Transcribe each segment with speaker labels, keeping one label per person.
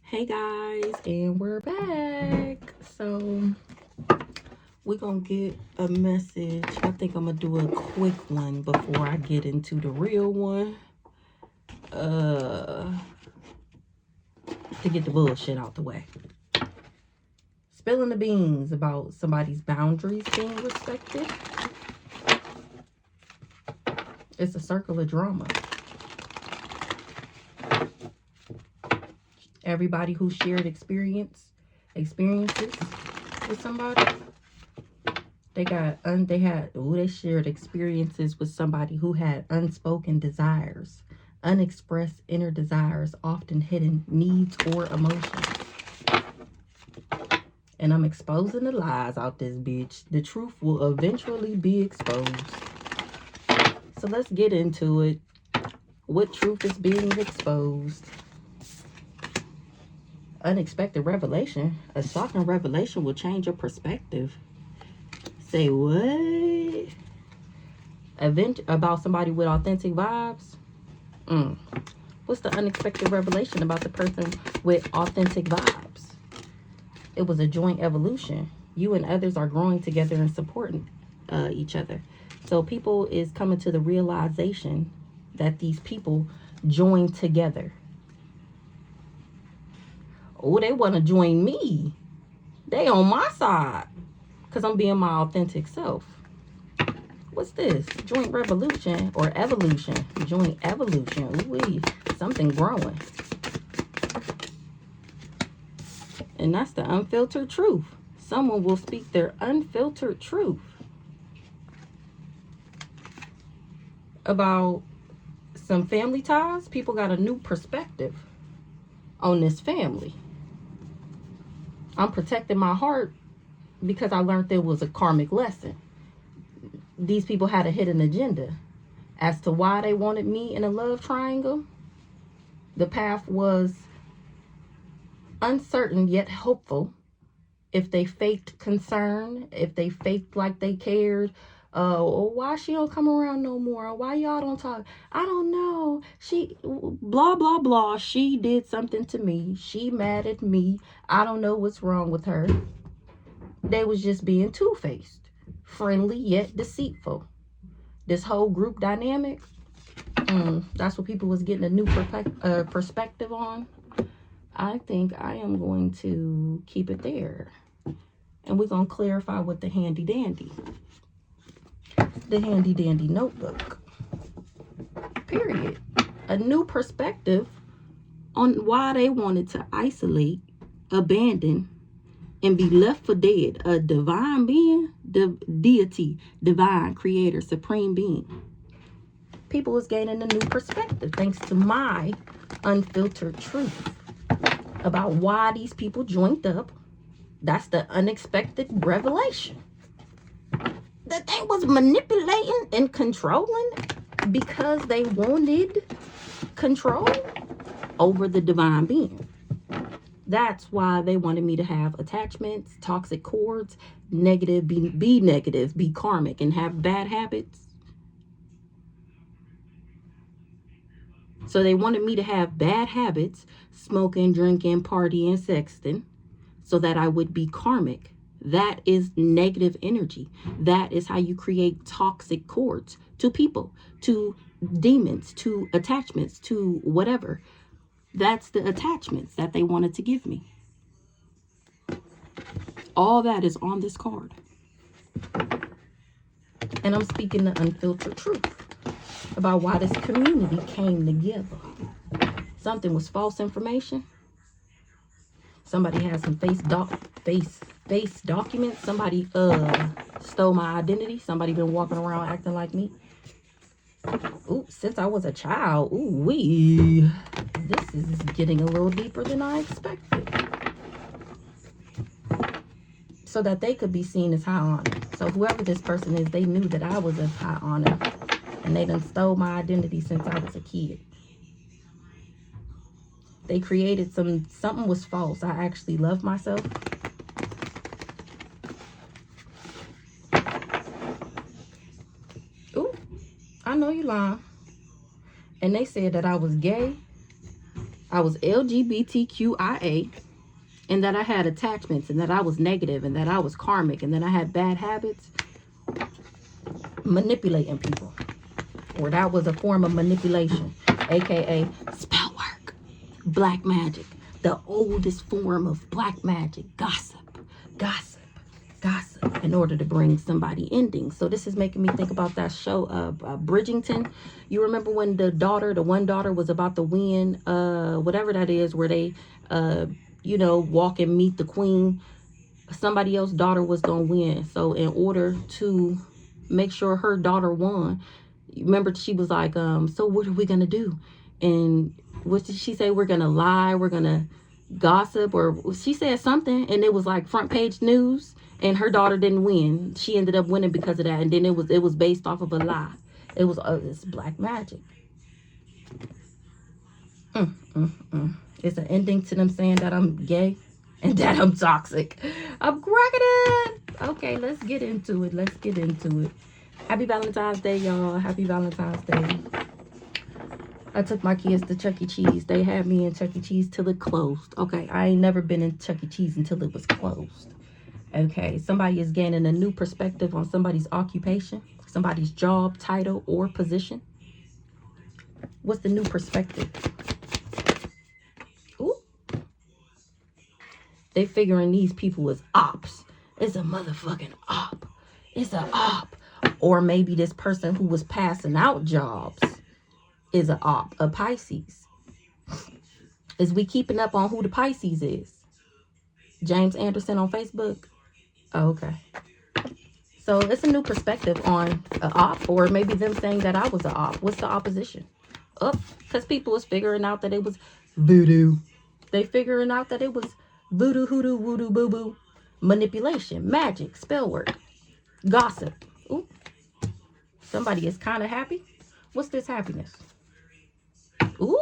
Speaker 1: Hey guys, and we're back. So we're gonna get a message. I think I'm gonna do a quick one before I get into the real one. To get the bullshit out the way. Spilling the beans about somebody's boundaries being respected. It's a circle of drama. Everybody who shared experiences with somebody. They shared experiences with somebody who had unspoken desires, unexpressed inner desires, often hidden needs or emotions. And I'm exposing the lies out this bitch. The truth will eventually be exposed. So let's get into it. What truth is being exposed? Unexpected revelation. A shocking revelation will change your perspective. Say what? Event about somebody with authentic vibes. What's the unexpected revelation about the person with authentic vibes? It was a joint evolution. You and others are growing together and supporting each other. So people is coming to the realization that these people join together. Oh, they want to join me. They on my side because I'm being my authentic self. What's this? Joint revolution or evolution? Joint evolution. Ooh-wee. Something growing. And that's the unfiltered truth. Someone will speak their unfiltered truth about some family ties. People got a new perspective on this family. I'm protecting my heart because I learned there was a karmic lesson. These people had a hidden agenda as to why they wanted me in a love triangle. The path was uncertain yet hopeful. If they faked concern, if they faked like they cared, why she don't come around no more? Why y'all don't talk? I don't know. She blah blah blah. She did something to me. She mad at me. I don't know what's wrong with her. They was just being two-faced, friendly yet deceitful. This whole group dynamic, that's what people was getting a new perspective on. I think I am going to keep it there. And we're going to clarify with the handy dandy. The handy dandy notebook. Period. A new perspective on why they wanted to isolate, abandon, and be left for dead. A divine being, deity, divine, creator, supreme being. People was gaining a new perspective thanks to my unfiltered truth about why these people joined up. That's the unexpected revelation. That they was manipulating and controlling because they wanted control over the divine being. That's why they wanted me to have attachments, toxic cords, negative, be negative, be karmic, and have bad habits. So they wanted me to have bad habits, smoking, drinking, partying, sexting, so that I would be karmic. That is negative energy. That is how you create toxic cords to people, to demons, to attachments, to whatever. That's the attachments that they wanted to give me. All that is on this card. And I'm speaking the unfiltered truth about why this community came together. Something was false information. Somebody had some face documents. Somebody stole my identity. Somebody been walking around acting like me. Ooh, since I was a child. Ooh wee. This is getting a little deeper than I expected. So that they could be seen as high honor. So whoever this person is, they knew that I was of high honor. And they done stole my identity since I was a kid. They created something was false. I actually love myself. Ooh, I know you lying. And they said that I was gay. I was LGBTQIA, and that I had attachments, and that I was negative, and that I was karmic, and that I had bad habits, manipulating people. Or that was a form of manipulation, aka spell work, black magic, the oldest form of black magic, gossip, gossip, gossip, in order to bring somebody ending. So this is making me think about that show, Bridgerton. You remember when the one daughter was about to win, whatever that is, where they, you know, walk and meet the queen. Somebody else's daughter was gonna win. So in order to make sure her daughter won, remember she was like, so what are we gonna do? And what did she say? We're gonna lie, we're gonna gossip, or she said something, and it was like front page news, and her daughter didn't win. She ended up winning because of that, and then it was based off of a lie. It was it's black magic. It's an ending to them saying that I'm gay and that I'm toxic. I'm cracking it. Okay, let's get into it. Let's get into it. Happy Valentine's Day, y'all. Happy Valentine's Day. I took my kids to Chuck E. Cheese. They had me in Chuck E. Cheese till it closed. Okay, I ain't never been in Chuck E. Cheese until it was closed. Okay, somebody is gaining a new perspective on somebody's occupation, somebody's job, title, or position. What's the new perspective? Ooh. They figuring these people as ops. It's a motherfucking op. It's a op. Or maybe this person who was passing out jobs is a op, a Pisces. Is we keeping up on who the Pisces is? James Anderson on Facebook? Oh, okay. So it's a new perspective on an op, or maybe them saying that I was an op. What's the opposition? Because people was figuring out that it was voodoo. They figuring out that it was voodoo, hoodoo, voodoo, boo-boo, manipulation, magic, spell work, gossip. Ooh. Somebody is kind of happy. What's this happiness? Ooh.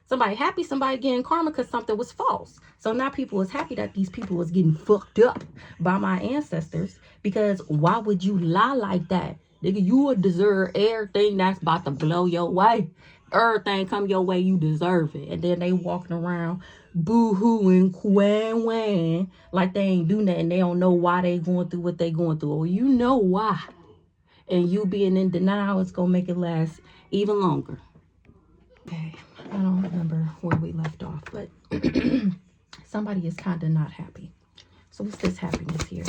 Speaker 1: Somebody happy, somebody getting karma because something was false. So now people is happy that these people was getting fucked up by my ancestors, because why would you lie like that? Nigga, you would deserve everything that's about to blow your way. Everything come your way, you deserve it. And then they walking around boo-hooing, quang-wang, like they ain't do nothing. They don't know why they going through what they going through. Or you know why. And you being in denial is going to make it last even longer. Okay, I don't remember where we left off, but somebody is kind of not happy. So what's this happiness here?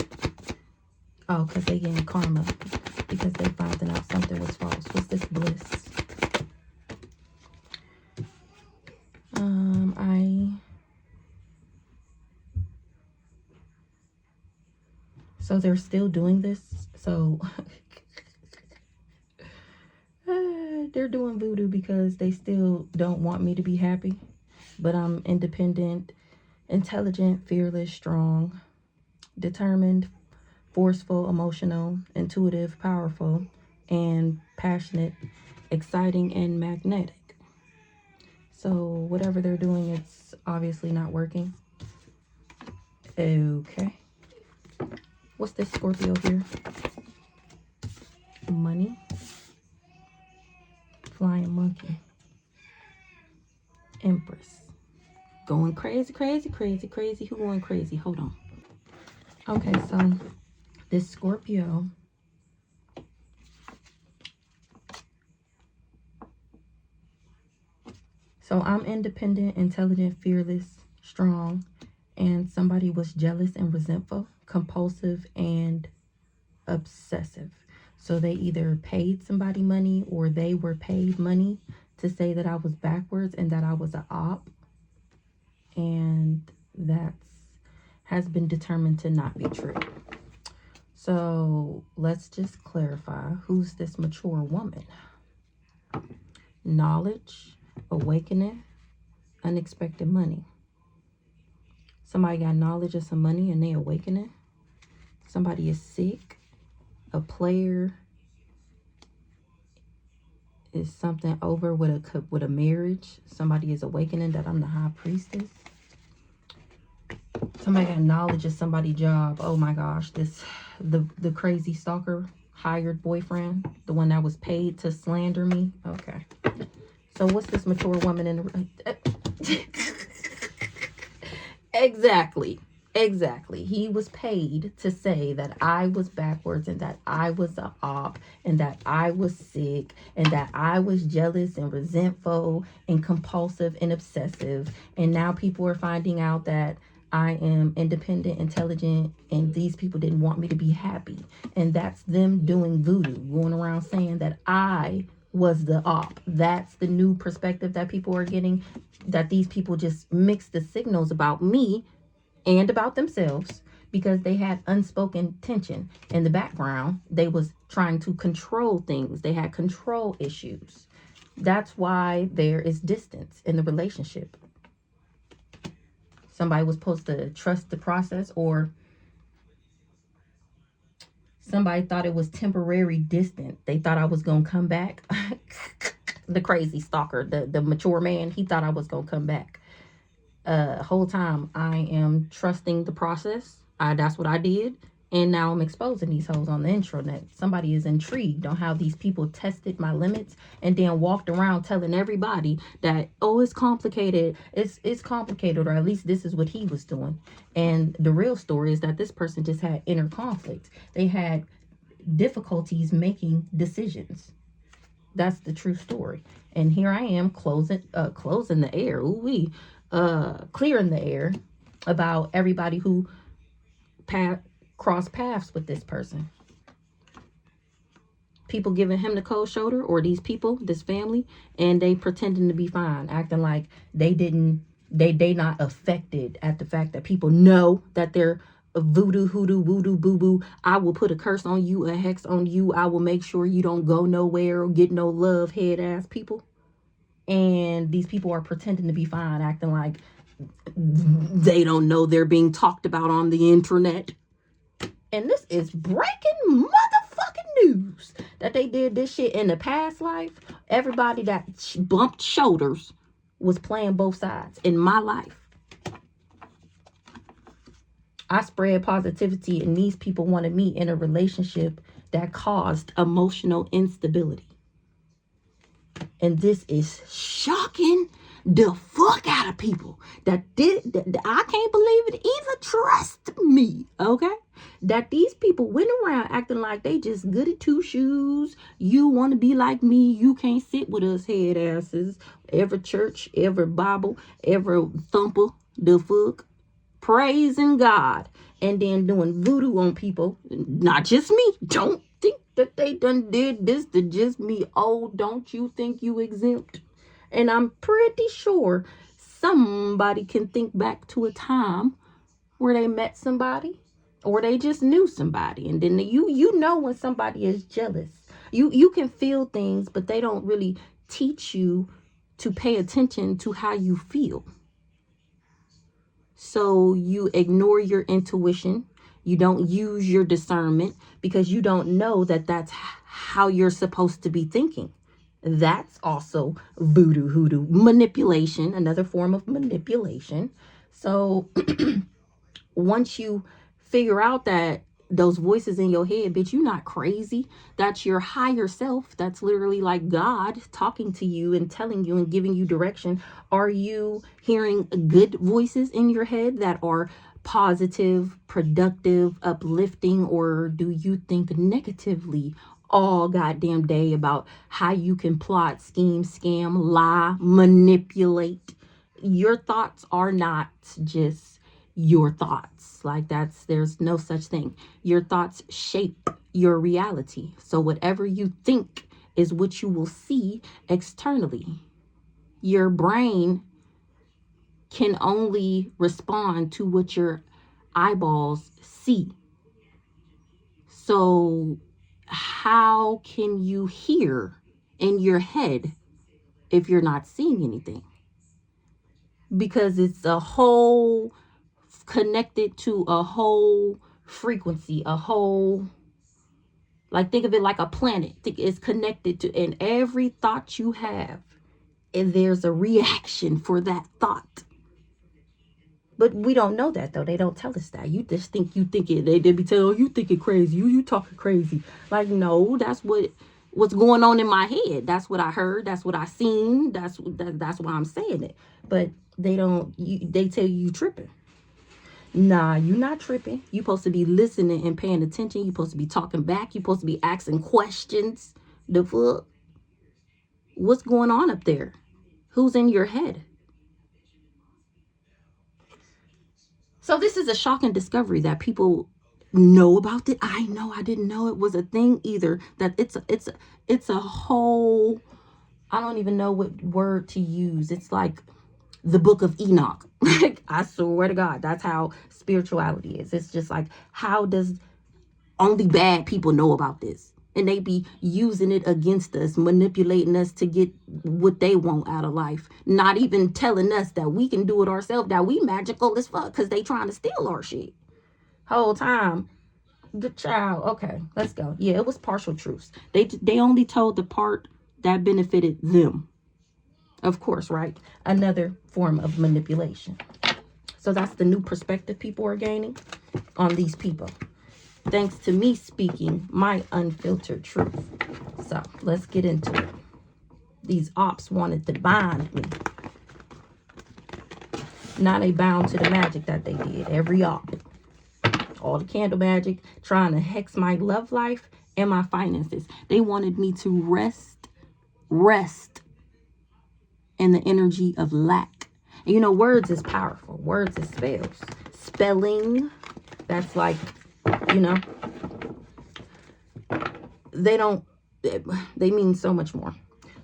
Speaker 1: Oh, because they getting karma because they finding out something was false. What's this bliss? So they're still doing this. So they're doing voodoo because they still don't want me to be happy. But I'm independent, intelligent, fearless, strong, determined, forceful, emotional, intuitive, powerful, and passionate, exciting, and magnetic. So whatever they're doing, it's obviously not working. Okay. What's this Scorpio here? Money. Flying monkey. Empress. Going crazy, crazy, crazy, crazy. Who going crazy? Hold on. Okay, so this Scorpio so I'm independent, intelligent, fearless, strong, and somebody was jealous and resentful, compulsive, and obsessive. So they either paid somebody money or they were paid money to say that I was backwards and that I was an op. And that has been determined to not be true. So let's just clarify, who's this mature woman? Knowledge, awakening, unexpected money. Somebody got knowledge of some money and they awakening. Somebody is sick. A player is something over with a marriage. Somebody is awakening that I'm the high priestess. Somebody got knowledge of somebody's job. Oh my gosh, the crazy stalker hired boyfriend, the one that was paid to slander me. Okay, So what's this mature woman in the Exactly. Exactly. He was paid to say that I was backwards and that I was a op and that I was sick and that I was jealous and resentful and compulsive and obsessive. And now people are finding out that I am independent, intelligent, and these people didn't want me to be happy. And that's them doing voodoo, going around saying that I was the op. That's the new perspective that people are getting, that these people just mix the signals about me and about themselves because they had unspoken tension in the background. They was trying to control things. They had control issues. That's why there is distance in the relationship. Somebody was supposed to trust the process, or somebody thought it was temporary distant. They thought I was going to come back. The crazy stalker, the mature man, he thought I was going to come back. Whole time I am trusting the process. That's what I did. And now I'm exposing these hoes on the intranet. Somebody is intrigued on how these people tested my limits and then walked around telling everybody that, oh, it's complicated. It's complicated, or at least this is what he was doing. And the real story is that this person just had inner conflict. They had difficulties making decisions. That's the true story. And here I am closing the air. Ooh-wee. Clearing the air about everybody who crossed paths with this person. People giving him the cold shoulder, or these people, this family, and they pretending to be fine, acting like they not affected at the fact that people know that they're voodoo, hoodoo, voodoo, boo boo. I will put a curse on you, a hex on you. I will make sure you don't go nowhere or get no love, head ass people. And these people are pretending to be fine, acting like they don't know they're being talked about on the internet. And this is breaking motherfucking news that they did this shit in the past life. Everybody that bumped shoulders was playing both sides in my life. I spread positivity, and these people wanted me in a relationship that caused emotional instability. And this is shocking the fuck out of people that I can't believe it either. Trust me, okay? That these people went around acting like they just good at two shoes. You want to be like me, you can't sit with us head asses. Every church, every Bible, every thumper, the fuck, praising God, and then doing voodoo on people. Not just me. Don't think that they done did this to just me. Oh, don't you think you exempt? And I'm pretty sure somebody can think back to a time where they met somebody or they just knew somebody, and then you know when somebody is jealous. You can feel things, but they don't really teach you to pay attention to how you feel. So you ignore your intuition. You don't use your discernment because you don't know that that's how you're supposed to be thinking. That's also voodoo, hoodoo, manipulation, another form of manipulation. So once you figure out that those voices in your head, bitch, you're not crazy. That's your higher self. That's literally like God talking to you and telling you and giving you direction. Are you hearing good voices in your head that are positive, productive, uplifting, or do you think negatively all goddamn day about how you can plot, scheme, scam, lie, manipulate? Your thoughts are not just your thoughts. Like there's no such thing. Your thoughts shape your reality. So whatever you think is what you will see externally. Your brain can only respond to what your eyeballs see. So how can you hear in your head if you're not seeing anything? Because it's a whole connected to a whole frequency, a whole, like, think of it like a planet. It's connected to, and every thought you have, and there's a reaction for that thought. But we don't know that, though. They don't tell us that. You just think you think it. They be telling you thinking crazy. You talking crazy. Like, no, that's what what's going on in my head. That's what I heard. That's what I seen. That's why I'm saying it. But they tell you tripping. Nah, you not tripping. You supposed to be listening and paying attention. You supposed to be talking back. You supposed to be asking questions. The fuck? What's going on up there? Who's in your head? So this is a shocking discovery that people know about it. I know I didn't know it was a thing either. That it's a whole, I don't even know what word to use. It's like the book of Enoch. Like, I swear to God, that's how spirituality is. It's just like, how does only bad people know about this? And they be using it against us, manipulating us to get what they want out of life. Not even telling us that we can do it ourselves, that we magical as fuck, because they trying to steal our shit. Whole time. Good child. Okay, let's go. Yeah, it was partial truths. They only told the part that benefited them. Of course, right? Another form of manipulation. So that's the new perspective people are gaining on these people, thanks to me speaking my unfiltered truth. So let's get into it. These ops wanted to bind me. Now they bound to the magic that they did. Every op. All the candle magic, trying to hex my love life and my finances. They wanted me to rest in the energy of lack. And you know, words is powerful. Words is spells. Spelling, that's like, you know, they mean so much more.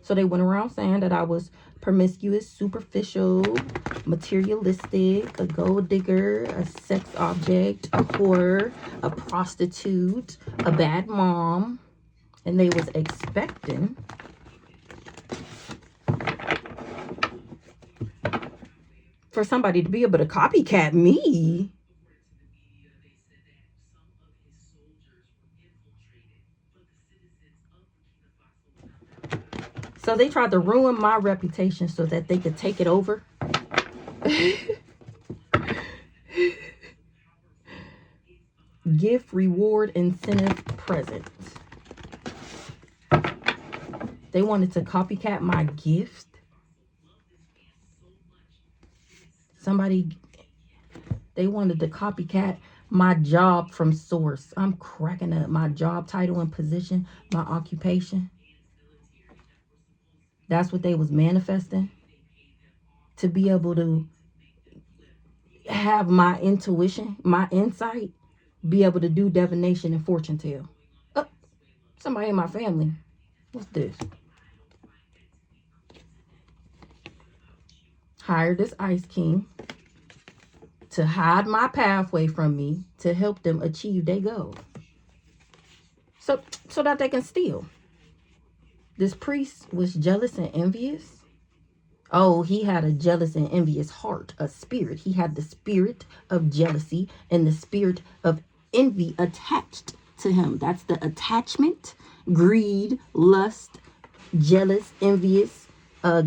Speaker 1: So they went around saying that I was promiscuous, superficial, materialistic, a gold digger, a sex object, a whore, a prostitute, a bad mom. And they was expecting for somebody to be able to copycat me. So they tried to ruin my reputation so that they could take it over. Gift, reward, incentive, present. They wanted to copycat my gift. They wanted to copycat my job from source. I'm cracking up. My job title and position, my occupation. That's what they was manifesting. To be able to have my intuition, my insight, be able to do divination and fortune tell. Oh, somebody in my family. What's this? Hired this Ice King to hide my pathway from me to help them achieve their goal. So that they can steal. This priest was jealous and envious. Oh, he had a jealous and envious heart, a spirit. He had the spirit of jealousy and the spirit of envy attached to him. That's the attachment, greed, lust, jealous, envious,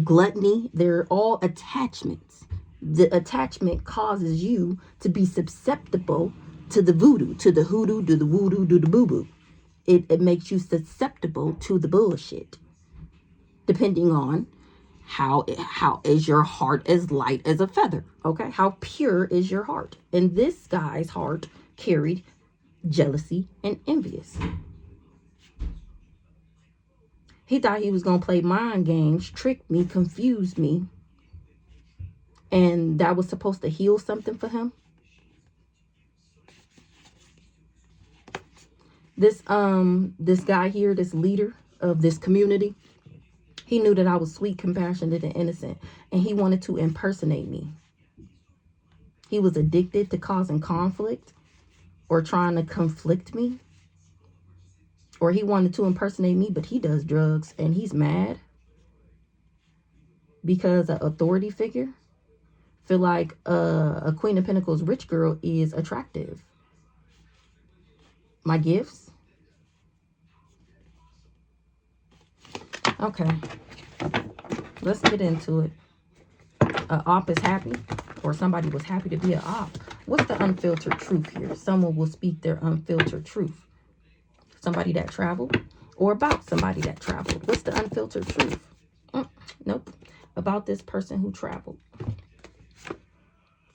Speaker 1: gluttony. They're all attachments. The attachment causes you to be susceptible to the voodoo, to the hoodoo, to the voodoo, to the boo-boo. It makes you susceptible to the bullshit, depending on how is your heart as light as a feather. Okay, how pure is your heart? And this guy's heart carried jealousy and envious. He thought he was gonna play mind games, trick me, confuse me, and that was supposed to heal something for him. This guy here, this leader of this community, he knew that I was sweet, compassionate, and innocent, and he wanted to impersonate me. He was addicted to causing conflict or trying to conflict me, or he wanted to impersonate me, but he does drugs and he's mad because an authority figure feel like a Queen of Pentacles rich girl is attractive. My gifts. Okay, let's get into it. A op is happy, or somebody was happy to be an op. What's the unfiltered truth here? Someone will speak their unfiltered truth. Somebody that traveled, or about somebody that traveled. What's the unfiltered truth? Nope. About this person who traveled.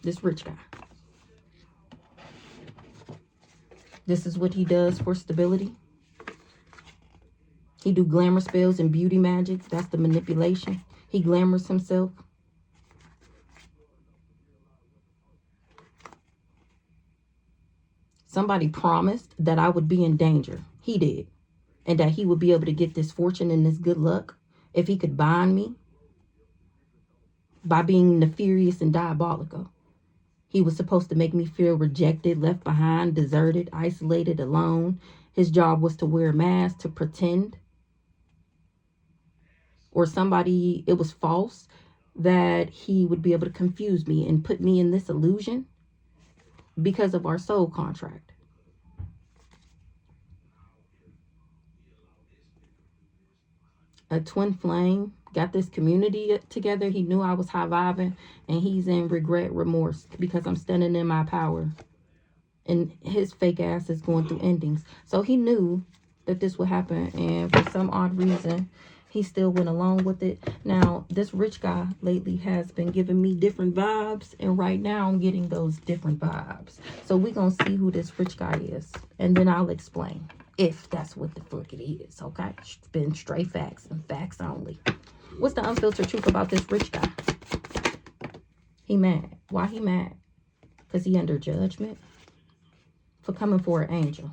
Speaker 1: This rich guy. This is what he does for stability. He do glamour spells and beauty magics. That's the manipulation. He glamours himself. Somebody promised that I would be in danger. He did. And that he would be able to get this fortune and this good luck if he could bind me by being nefarious and diabolical. He was supposed to make me feel rejected, left behind, deserted, isolated, alone. His job was to wear a mask, to pretend. Or somebody, it was false, that he would be able to confuse me and put me in this illusion because of our soul contract. A twin flame got this community together. He knew I was high-vibing, and he's in regret, remorse, because I'm standing in my power. And his fake ass is going through endings. So he knew that this would happen, and for some odd reason, he still went along with it. Now, this rich guy lately has been giving me different vibes, and right now I'm getting those different vibes. So we're going to see who this rich guy is, and then I'll explain, if that's what the fuck it is, okay? It's been straight facts and facts only. What's the unfiltered truth about this rich guy? He mad. Why he mad? Because he under judgment for coming for an angel.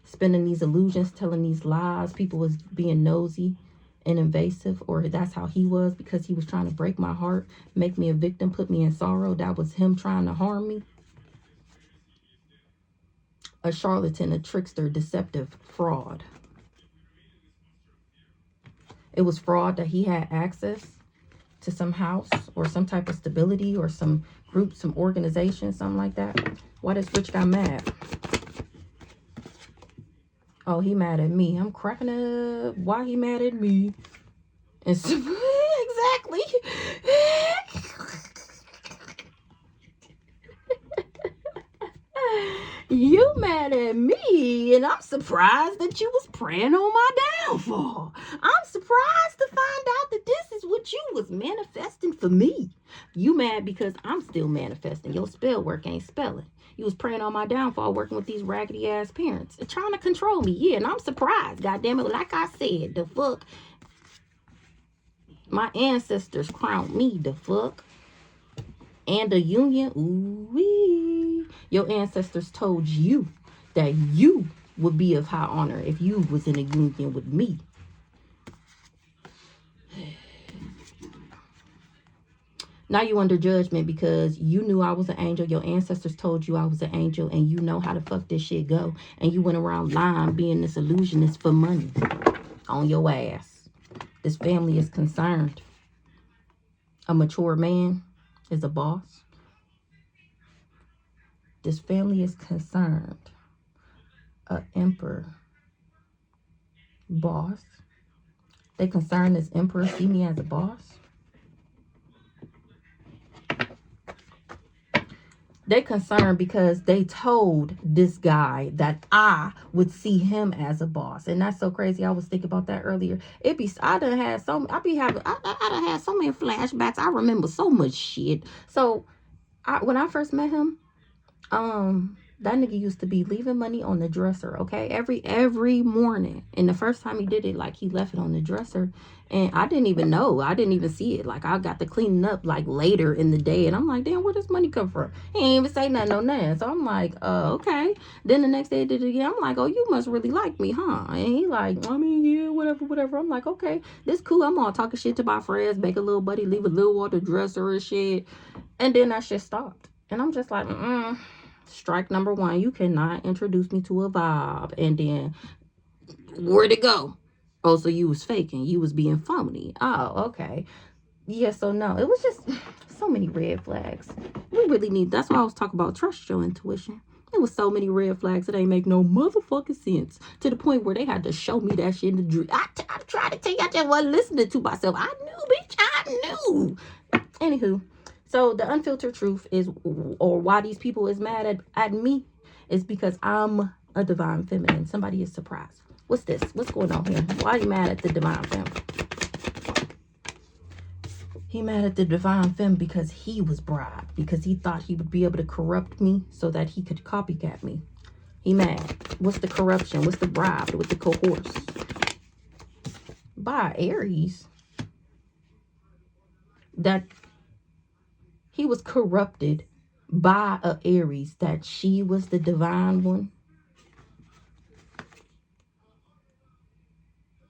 Speaker 1: Spinning these illusions, telling these lies. People was being nosy and invasive, or that's how he was, because he was trying to break my heart, make me a victim, put me in sorrow. That was him trying to harm me. A charlatan, a trickster, deceptive, fraud. It was fraud that he had access to some house or some type of stability or some group, some organization, something like that. Why this rich guy mad? Oh, he mad at me. I'm cracking up. Why he mad at me? And so, exactly. You mad at me, and I'm surprised that you was praying on my downfall. I'm surprised to find out that this is what you was manifesting for me. You mad because I'm still manifesting. Your spell work ain't spelling. You was praying on my downfall, working with these raggedy ass parents, trying to control me. Yeah, and I'm surprised. God damn it, like I said, the fuck. My ancestors crowned me, the fuck. And the union, ooh-wee. Your ancestors told you that you would be of high honor if you was in a union with me. Now you under judgment because you knew I was an angel. Your ancestors told you I was an angel, and you know how to fuck this shit go. And you went around lying, being this illusionist for money on your ass. This family is concerned. A mature man is a boss. This family is concerned. A emperor, boss. They concerned this emperor see me as a boss. They concerned because they told this guy that I would see him as a boss. And that's so crazy. I was thinking about that earlier. I done had so many flashbacks. I remember so much shit. So when I first met him, that nigga used to be leaving money on the dresser, okay? Every morning. And the first time he did it, like, he left it on the dresser. And I didn't even know. I didn't even see it. Like, I got to cleaning up, like, later in the day. And I'm like, damn, where does money come from? He ain't even say nothing on that. So I'm like, okay. Then the next day I did it again. I'm like, oh, you must really like me, huh? And he like, I mean, yeah, whatever. I'm like, okay, this cool. I'm all talking shit to my friends, make a little buddy, leave a little on the dresser and shit. And then that shit stopped. And I'm just like, strike number one, you cannot introduce me to a vibe. And then, where'd it go? Oh, so you was faking. You was being phony. Oh, okay. Yeah, so no, it was just so many red flags. We really need, that's why I was talking about trust your intuition. There was so many red flags that ain't make no motherfucking sense. To the point where they had to show me that shit in the dream. I tried to tell you, I just wasn't listening to myself. I knew, bitch, I knew. Anywho. So the unfiltered truth is, or why these people is mad at me, is because I'm a divine feminine. Somebody is surprised. What's this? What's going on here? Why are you mad at the divine femme? He mad at the divine femme because he was bribed. Because he thought he would be able to corrupt me so that he could copycat me. He mad. What's the corruption? What's the bribe with the coerce? By Aries. That he was corrupted by a Aries. That she was the divine one.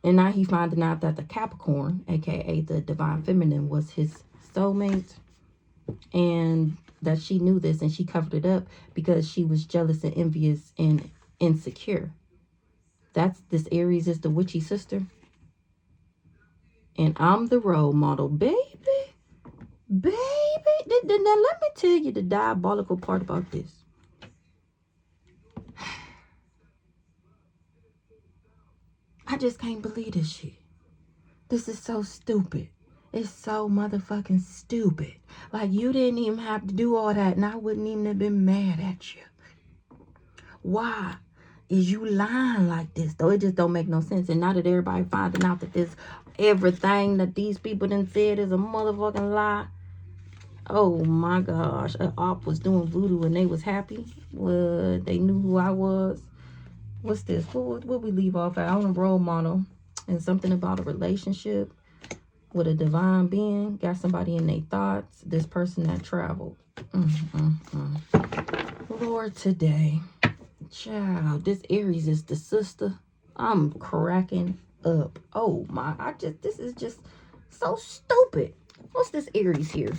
Speaker 1: And now he's finding out that the Capricorn, aka the divine feminine, was his soulmate. And that she knew this and she covered it up because she was jealous and envious and insecure. That's this Aries is the witchy sister. And I'm the role model. Baby. Baby. Now let me tell you the diabolical part about this. I just can't believe this shit. This is so stupid. It's so motherfucking stupid. Like, you didn't even have to do all that, and I wouldn't even have been mad at you. Why is you lying like this, though? It just don't make no sense. And now that everybody finding out that this everything that these people done said is a motherfucking lie. Oh my gosh. An op was doing voodoo and they was happy. Well, they knew who I was. What's this? What we leave off at? I want a role model and something about a relationship with a divine being. Got somebody in their thoughts. This person that traveled. Lord, today. Child, this Aries is the sister. I'm cracking up. Oh my, this is just so stupid. What's this Aries here?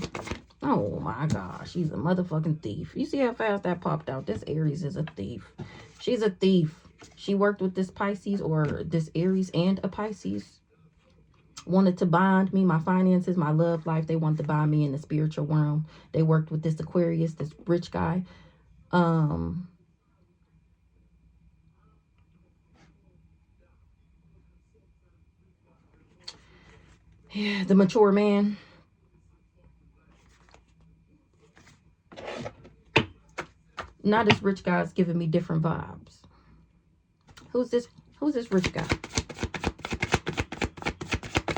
Speaker 1: Oh my gosh, she's a motherfucking thief. You see how fast that popped out? This Aries is a thief. She's a thief. She worked with this Pisces, or this Aries and a Pisces. Wanted to bind me, my finances, my love life. They wanted to bind me in the spiritual realm. They worked with this Aquarius, this rich guy. Yeah, the mature man. Now this rich guy is giving me different vibes. Who's this rich guy?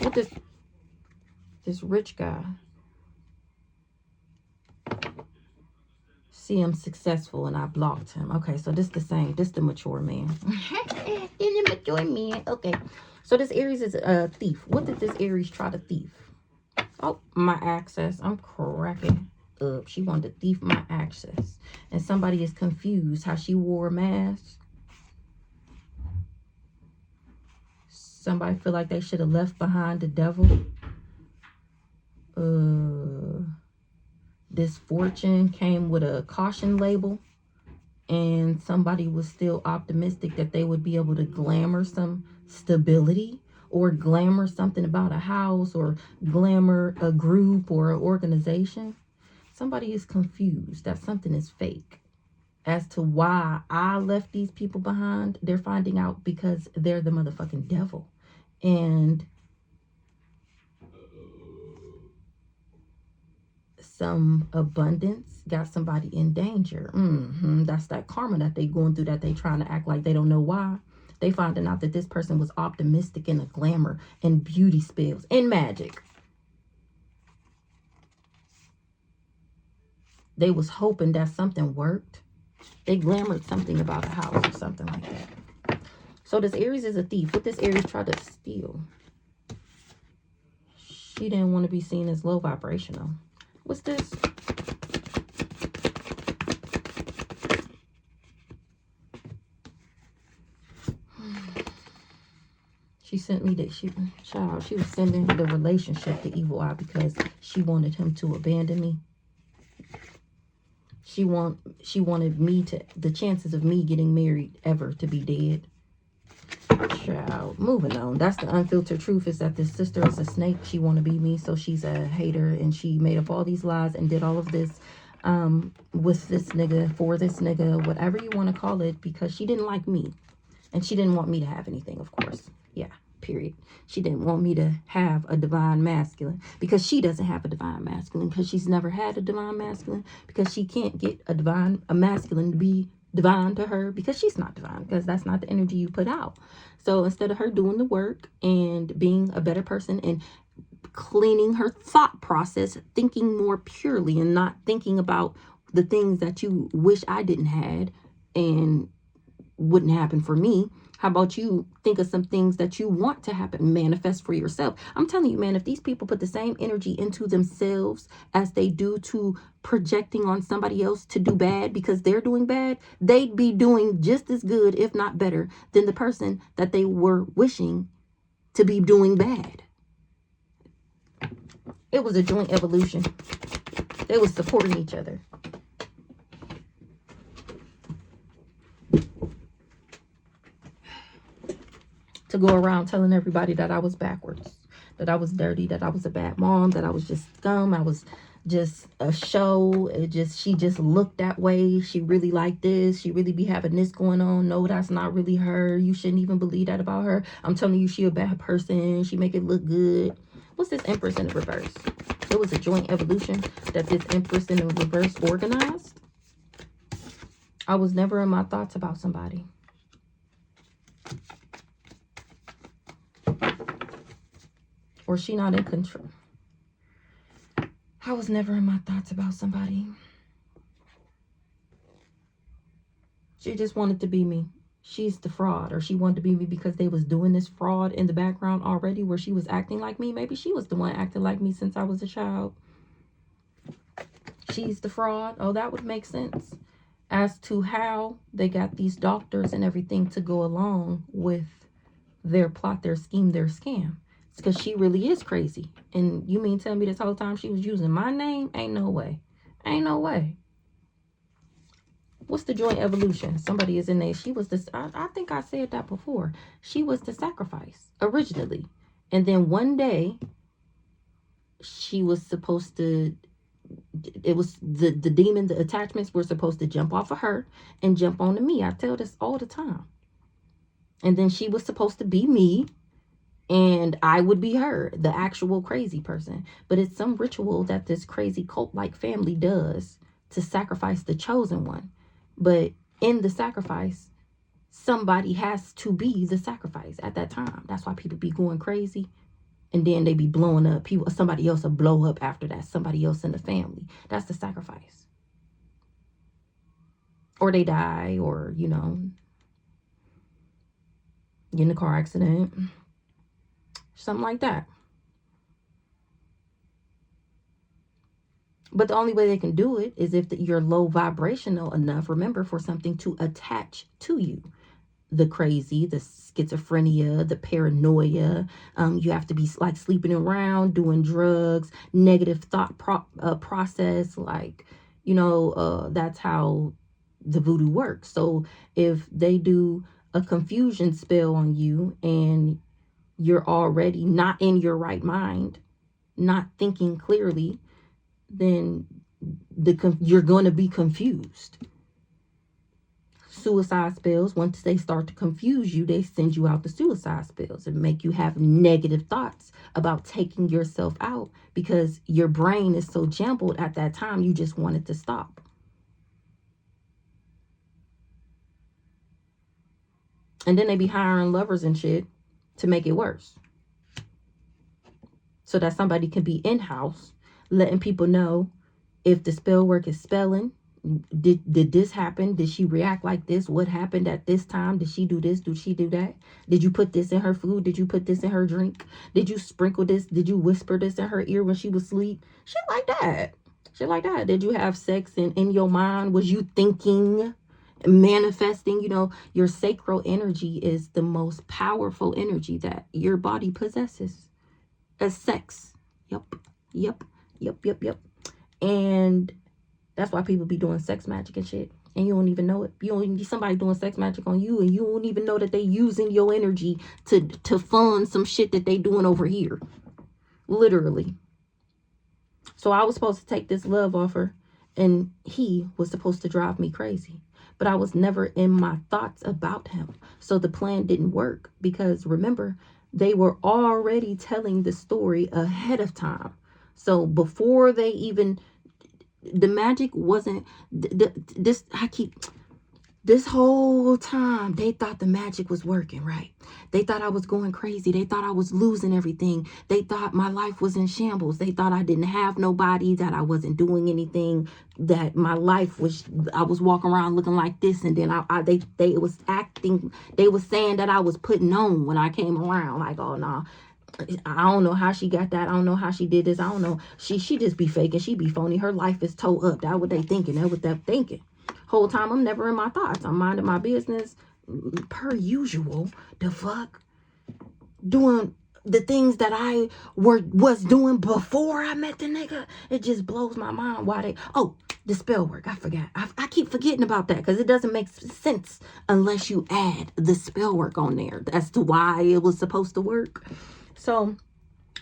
Speaker 1: What this rich guy? See him successful and I blocked him. Okay, so this the same. This the mature man. This the mature man. Okay. So this Aries is a thief. What did this Aries try to thief? Oh, my access. I'm cracking up. She wanted to thief my access. And somebody is confused how she wore a mask. Somebody feel like they should have left behind the devil. This fortune came with a caution label. And somebody was still optimistic that they would be able to glamour some stability, or glamour something about a house, or glamour a group or an organization. Somebody is confused that something is fake. As to why I left these people behind, they're finding out because they're the motherfucking devil. And some abundance got somebody in danger. That's that karma that they going through, that they trying to act like they don't know why. They finding out that this person was optimistic in a glamour and beauty spells and magic. They was hoping that something worked. They glamored something about a house or something like that. So this Aries is a thief. What this Aries tried to steal? She didn't want to be seen as low vibrational. What's this? She sent me that she was sending the relationship to Evil Eye because she wanted him to abandon me. She wanted me to, the chances of me getting married ever to be dead. Child, moving on. That's the unfiltered truth, is that this sister is a snake. She want to be me, so she's a hater, and she made up all these lies and did all of this with this nigga, for this nigga, whatever you want to call it, because she didn't like me. And she didn't want me to have anything, of course. Yeah, period. She didn't want me to have a divine masculine, because she doesn't have a divine masculine, because she's never had a divine masculine, because she can't get a masculine to be divine to her, because she's not divine, because that's not the energy you put out. So instead of her doing the work and being a better person and cleaning her thought process, thinking more purely and not thinking about the things that you wish I didn't had and wouldn't happen for me, how about you think of some things that you want to happen, manifest for yourself? I'm telling you, man, if these people put the same energy into themselves as they do to projecting on somebody else to do bad because they're doing bad, they'd be doing just as good, if not better, than the person that they were wishing to be doing bad. It was a joint evolution. They were supporting each other. To go around telling everybody that I was backwards, that I was dirty, that I was a bad mom, that I was just scum, I was just a show. She just looked that way. She really liked this. She really be having this going on. No, that's not really her. You shouldn't even believe that about her. I'm telling you, she a bad person. She make it look good. What's this Empress in the reverse? It was a joint evolution that this Empress in the reverse organized. I was never in my thoughts about somebody. Or she not in control. I was never in my thoughts about somebody. She just wanted to be me. She's the fraud, or she wanted to be me because they was doing this fraud in the background already where she was acting like me. Maybe she was the one acting like me since I was a child. She's the fraud. Oh, that would make sense as to how they got these doctors and everything to go along with their plot, their scheme, their scam. It's because she really is crazy. And you mean tell me this whole time she was using my name? Ain't no way. Ain't no way. What's the joint evolution? Somebody is in there. She was the, I think I said that before. She was the sacrifice originally. And then one day she was supposed to, it was the demon, the attachments were supposed to jump off of her and jump onto me. I tell this all the time. And then she was supposed to be me and I would be her, the actual crazy person. But it's some ritual that this crazy cult-like family does to sacrifice the chosen one. But in the sacrifice, somebody has to be the sacrifice at that time. That's why people be going crazy. And then they be blowing up. Somebody else will blow up after that. Somebody else in the family. That's the sacrifice. Or they die, or, you know, get in a car accident. Something like that. But the only way they can do it is if you're low vibrational enough, remember, for something to attach to you. The crazy, the schizophrenia, the paranoia. You have to be like sleeping around, doing drugs, negative thought process. Like, you know, that's how the voodoo works. So if they do a confusion spell on you and you're already not in your right mind, not thinking clearly, then you're going to be confused. Suicide spells, once they start to confuse you, they send you out the suicide spells and make you have negative thoughts about taking yourself out because your brain is so jumbled at that time, you just want it to stop. And then they be hiring lovers and shit to make it worse, so that somebody can be in-house letting people know if the spell work is spelling. Did this happen? Did she react like this? What happened at this time? Did she do this? Did she do that? Did you put this in her food? Did you put this in her drink? Did you sprinkle this? Did you whisper this in her ear when she was asleep? Shit like that. Shit like that. Did you have sex and in your mind? Was you thinking, manifesting? You know, your sacral energy is the most powerful energy that your body possesses as sex. Yep. And that's why people be doing sex magic and shit. And you don't even know it. You don't even, somebody doing sex magic on you and you don't even know that they using your energy to fund some shit that they doing over here. Literally. So I was supposed to take this love offer and he was supposed to drive me crazy. But I was never in my thoughts about him. So the plan didn't work because remember, they were already telling the story ahead of time. So before they even, the magic wasn't, This whole time, they thought the magic was working, right? They thought I was going crazy. They thought I was losing everything. They thought my life was in shambles. They thought I didn't have nobody, that I wasn't doing anything, that my life was, I was walking around looking like this. And then they was acting, they was saying that I was putting on when I came around. Like, oh, no. I don't know how she got that. I don't know how she did this. I don't know. She just be faking. She be phony. Her life is toe up. That's what they thinking. That's what they're thinking. Whole time I'm never in my thoughts. I'm minding my business per usual. The fuck? Doing the things that I was doing before I met the nigga. It just blows my mind why they... Oh, the spell work. I forgot. I keep forgetting about that because it doesn't make sense unless you add the spell work on there as to why it was supposed to work. So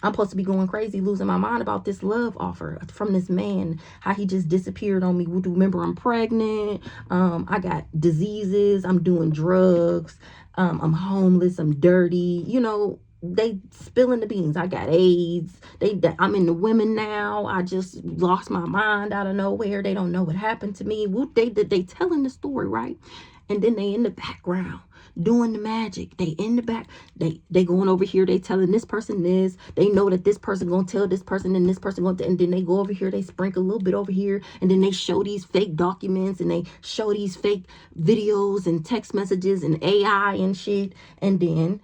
Speaker 1: I'm supposed to be going crazy, losing my mind about this love offer from this man, how he just disappeared on me. Remember, I'm pregnant. I got diseases. I'm doing drugs. I'm homeless. I'm dirty. You know, they spilling the beans. I got AIDS. I'm into women now. I just lost my mind out of nowhere. They don't know what happened to me. They telling the story, right? And then they in the background doing the magic. They in the back. They going over here. They telling this person this. They know that this person gonna tell this person, and this person gonna, and then they go over here. They sprinkle a little bit over here, and then they show these fake documents, and they show these fake videos and text messages and AI and shit. And then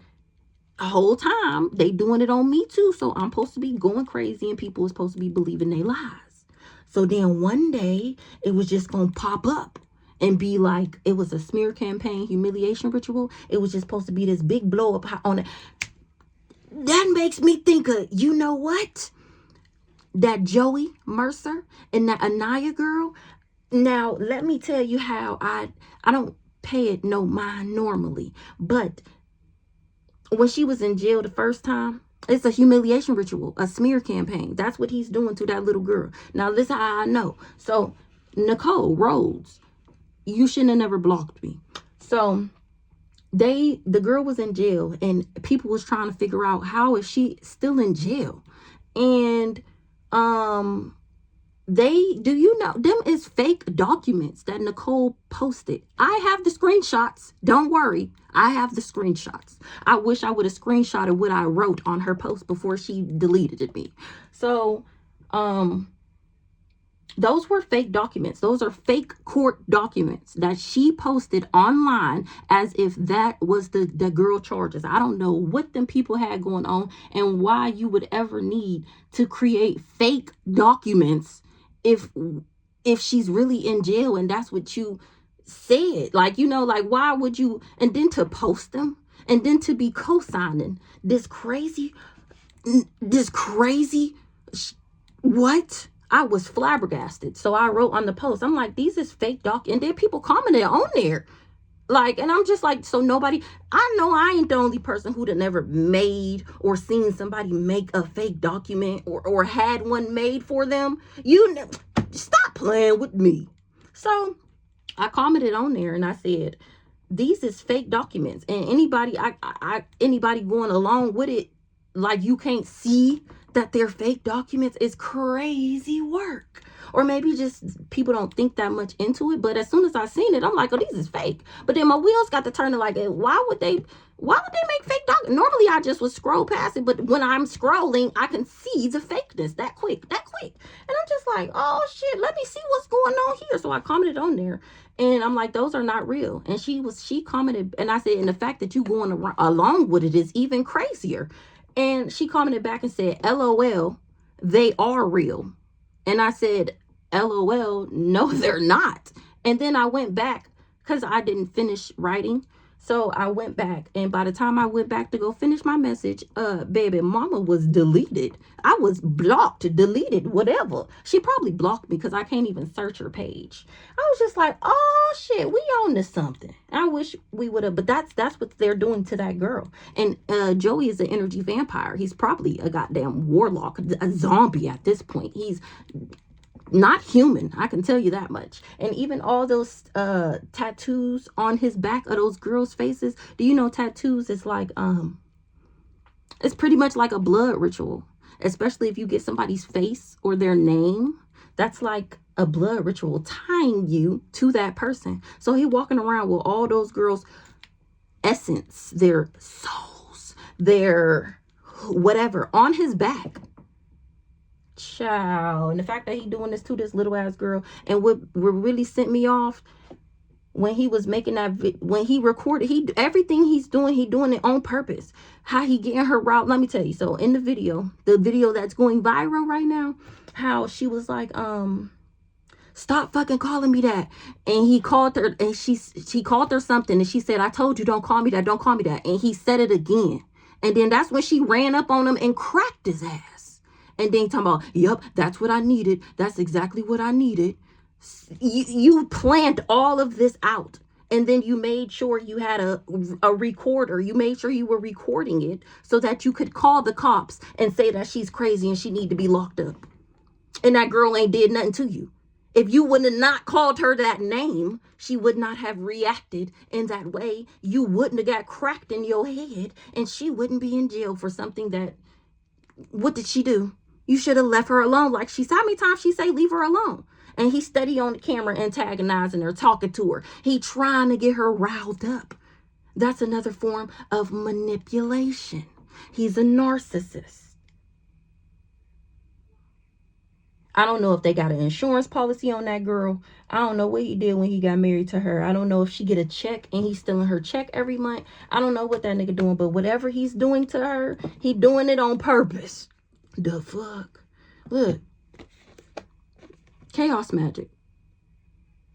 Speaker 1: the whole time they doing it on me too. So I'm supposed to be going crazy, and people are supposed to be believing they lies. So then one day it was just gonna pop up and be like, it was a smear campaign, humiliation ritual. It was just supposed to be this big blow up on it. That makes me think of, you know what? That Joey Mercer and that Anaya girl. Now, let me tell you how I don't pay it no mind normally. But when she was in jail the first time, it's a humiliation ritual, a smear campaign. That's what he's doing to that little girl. Now, listen how I know. So, Nicole Rhodes, you shouldn't have never blocked me. So the girl was in jail, and people was trying to figure out how is she still in jail. And do you know, them is fake documents that Nicole posted. I have the screenshots. Don't worry. I have the screenshots. I wish I would have screenshotted what I wrote on her post before she deleted it me. So those were fake documents. Those are fake court documents that she posted online as if that was the girl charges. I don't know what them people had going on and why you would ever need to create fake documents if she's really in jail and that's what you said. Like, you know, like, why would you? And then to post them and then to be co-signing this crazy what? I was flabbergasted. So I wrote on the post, I'm like, these is fake doc. And then people commented on there. Like, and I'm just like, so nobody, I know I ain't the only person who'd have never made or seen somebody make a fake document or had one made for them. Stop playing with me. So I commented on there and I said, these is fake documents. And anybody going along with it, like, you can't see that they're fake documents, is crazy work. Or maybe just people don't think that much into it. But as soon as I seen it, I'm like, oh, these is fake. But then my wheels got to turning like, why would they make fake documents? Normally I just would scroll past it, but when I'm scrolling, I can see the fakeness that quick. And I'm just like, oh shit, let me see what's going on here. So I commented on there and I'm like, those are not real. And she commented, and I said, and the fact that you going along with it is even crazier. And she commented back and said, LOL, they are real. And I said, LOL, no, they're not. And then I went back because I didn't finish writing. So I went back, and by the time I went back to go finish my message, baby mama was deleted. I was blocked, deleted, whatever. She probably blocked me because I can't even search her page. I was just like, oh shit, we on to something. I wish we would have, but that's what they're doing to that girl. And Joey is an energy vampire. He's probably a goddamn warlock, a zombie at this point. He's not human, I can tell you that much. And even all those tattoos on his back of those girls' faces, do you know tattoos is like it's pretty much like a blood ritual, especially if you get somebody's face or their name. That's like a blood ritual tying you to that person. So he walking around with all those girls' essence, their souls, their whatever on his back. Child. And the fact that he doing this to this little ass girl. And what really sent me off, when he was making that, when he recorded, everything he's doing, he doing it on purpose. How he getting her route. Let me tell you. So in the video that's going viral right now, how she was like, stop fucking calling me that. And he called her, and she called her something, and she said, I told you, don't call me that, don't call me that. And he said it again. And then that's when she ran up on him and cracked his ass. And then talking about, yep, that's what I needed. That's exactly what I needed. You planned all of this out. And then you made sure you had a recorder. You made sure you were recording it so that you could call the cops and say that she's crazy and she need to be locked up. And that girl ain't did nothing to you. If you would have not called her that name, she would not have reacted in that way. You wouldn't have got cracked in your head, and she wouldn't be in jail for something that, what did she do? You should have left her alone. Like how many times she say leave her alone? And he steady on the camera antagonizing her, talking to her. He trying to get her riled up. That's another form of manipulation. He's a narcissist. I don't know if they got an insurance policy on that girl. I don't know what he did when he got married to her. I don't know if she get a check and he's stealing her check every month. I don't know what that nigga doing, but whatever he's doing to her, he doing it on purpose. The fuck? Look. Chaos magic.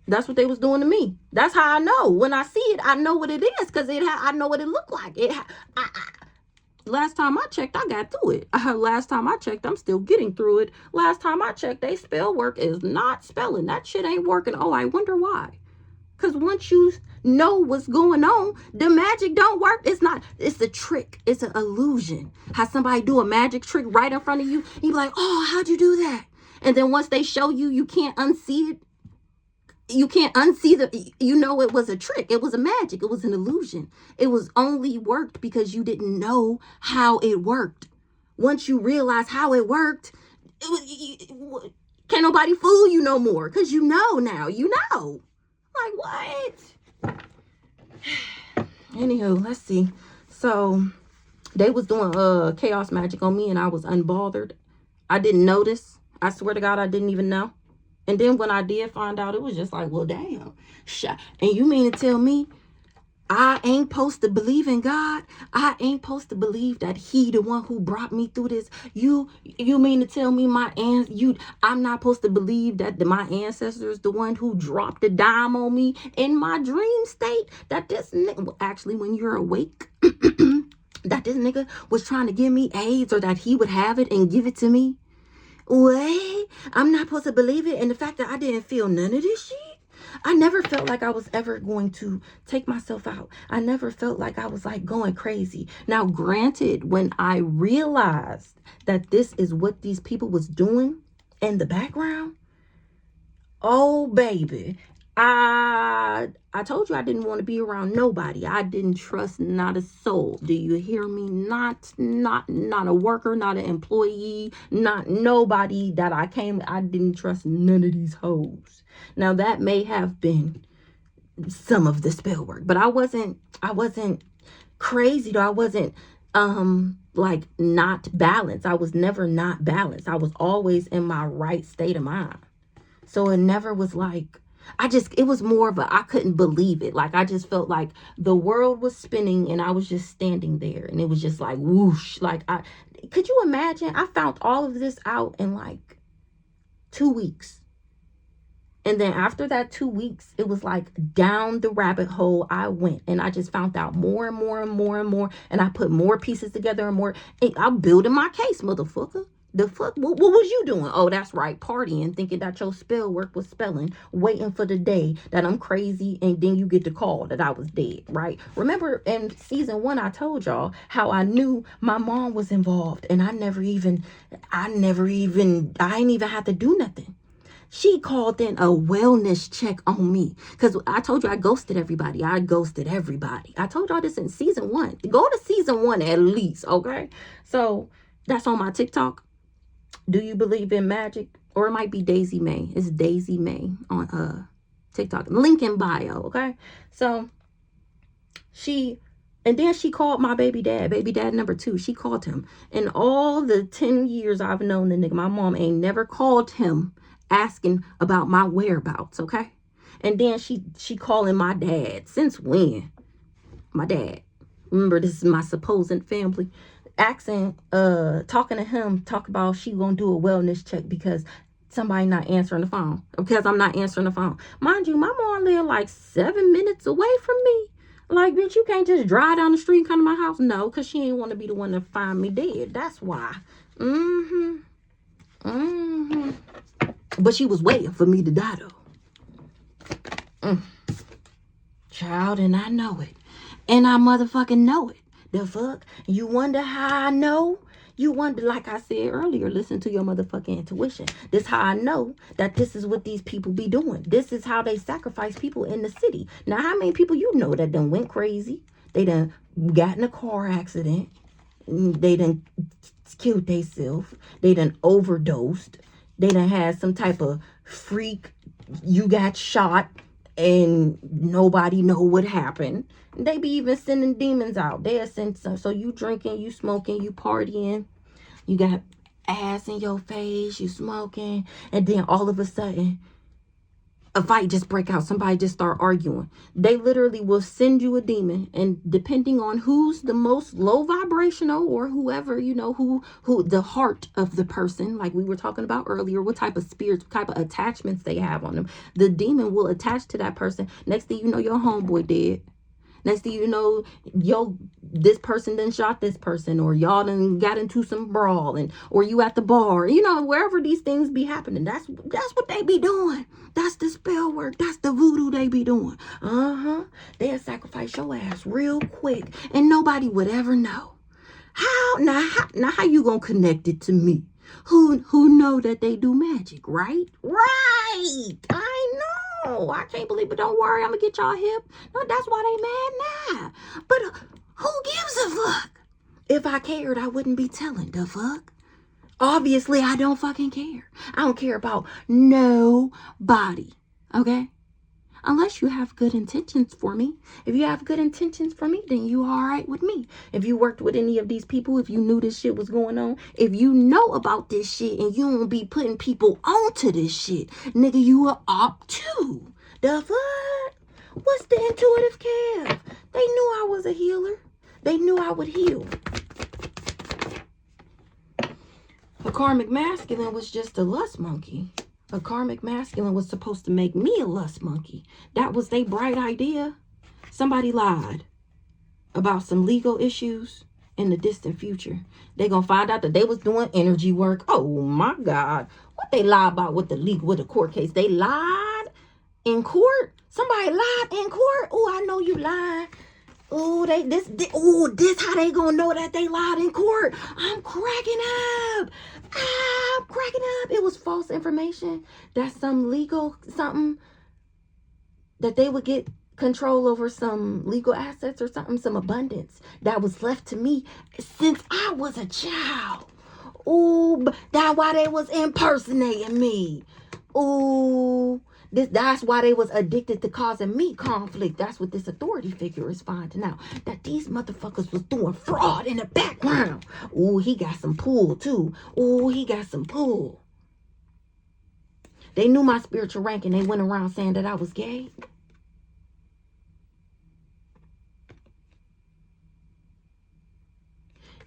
Speaker 1: That's what they was doing to me. That's how I know. When I see it, I know what it is, because I know what it looked like. Last time I checked, I got through it. Last time I checked, I'm still getting through it. Last time I checked, they spell work is not spelling. That shit ain't working. Oh, I wonder why. Because once you know what's going on, the magic don't work. It's a trick. It's an illusion. How somebody do a magic trick right in front of you, you be like, oh, how'd you do that? And then once they show you, you can't unsee it. You can't unsee you know it was a trick. It was a magic. It was an illusion. It was only worked because you didn't know how it worked. Once you realize how it worked, can't nobody fool you no more, because you know now. You know. Like, what? Anywho, let's see. So they was doing chaos magic on me, and I was unbothered. I didn't notice. I swear to God, I didn't even know. And then when I did find out, it was just like, well, damn. And you mean to tell me I ain't supposed to believe in God? I ain't supposed to believe that he the one who brought me through this? You mean to tell me I'm not supposed to believe that my ancestors the one who dropped the dime on me in my dream state? That this nigga, actually, when you're awake, that this nigga was trying to give me AIDS, or that he would have it and give it to me? Wait, I'm not supposed to believe it. And the fact that I didn't feel none of this shit. I never felt like I was ever going to take myself out. I never felt like I was like going crazy. Now, granted, when I realized that this is what these people was doing in the background, oh baby, I told you I didn't want to be around nobody. I didn't trust not a soul. Do you hear me? Not a worker, not an employee, not nobody that I didn't trust none of these hoes. Now that may have been some of the spell work, but I wasn't crazy though. I wasn't like not balanced. I was never not balanced. I was always in my right state of mind. So it never was like, it was more of I couldn't believe it. Like, I just felt like the world was spinning and I was just standing there, and it was just like whoosh. Like, could you imagine? I found all of this out in like 2 weeks. And then after that 2 weeks, it was like down the rabbit hole I went, and I just found out more and more and more and more. And I put more pieces together and more. I'm building my case, motherfucker. The fuck? What was you doing? Oh, that's right. Partying, thinking that your spell work was spelling, waiting for the day that I'm crazy, and then you get the call that I was dead, right? Remember in season 1, I told y'all how I knew my mom was involved, and I ain't even have to do nothing. She called in a wellness check on me, because I told you I ghosted everybody. I told y'all this in season 1. Go to season 1 at least, okay? So that's on my TikTok. Do you believe in magic Or it might be Daisy May. It's Daisy May on TikTok. Link in bio, okay? So and then she called my baby dad number 2. She called him. In all the 10 years I've known the nigga, my mom ain't never called him asking about my whereabouts, okay? And then she calling my dad. Since when? My dad. Remember, this is my supposed family. Asking, talking to him, talk about she gonna do a wellness check because somebody not answering the phone. Because I'm not answering the phone. Mind you, my mom lived like 7 minutes away from me. Like, bitch, you can't just drive down the street and come to my house. No, because she ain't want to be the one to find me dead. That's why. But she was waiting for me to die, though. Child, and I know it. And I motherfucking know it. The fuck? You wonder how I know? You wonder, like I said earlier, listen to your motherfucking intuition. This how I know that this is what these people be doing. This is how they sacrifice people in the city. Now, how many people you know that done went crazy? They done got in a car accident. They done killed themselves. They done overdosed. They done had some type of freak. You got shot and nobody know what happened. They be even sending demons out. They'll send some. So you drinking, you smoking, you partying, you got ass in your face, you smoking, and then all of a sudden a fight just break out. Somebody just start arguing. They literally will send you a demon, and depending on who's the most low vibrational or whoever, you know, who the heart of the person, like we were talking about earlier, what type of spirits, what type of attachments they have on them, the demon will attach to that person. Next thing you know, your homeboy dead. Next thing you know, this person done shot this person, or y'all done got into some brawl, or you at the bar, you know, wherever these things be happening. That's what they be doing. That's the spell work. That's the voodoo they be doing. They'll sacrifice your ass real quick, and nobody would ever know. How you gonna connect it to me? Who know that they do magic, right? Right. I know. I can't believe it. Don't worry, I'm gonna get y'all hip. No, that's why they mad now. But who gives a fuck? If I cared, I wouldn't be telling the fuck. Obviously, I don't fucking care. I don't care about nobody. Okay? Unless you have good intentions for me. If you have good intentions for me, then you all right with me. If you worked with any of these people, if you knew this shit was going on, if you know about this shit and you don't be putting people onto this shit, nigga, you are up too. The fuck? What's the intuitive care? They knew I was a healer. They knew I would heal. A karmic masculine was just a lust monkey. A karmic masculine was supposed to make me a lust monkey. That was their bright idea. Somebody lied about some legal issues in the distant future. They gonna find out that they was doing energy work. Oh my God. What they lied about with the court case? They lied in court? Somebody lied in court? Oh, I know you lied. Oh, this how they gonna know that they lied in court. I'm cracking up. I'm cracking up. It was false information. That's some legal something that they would get control over, some legal assets or something, some abundance that was left to me since I was a child. Oh, that's why they was impersonating me. Oh, that's why they was addicted to causing me conflict. That's what this authority figure is finding out. That these motherfuckers was doing fraud in the background. Oh, he got some pull too. Oh, he got some pull. They knew my spiritual rank and they went around saying that I was gay.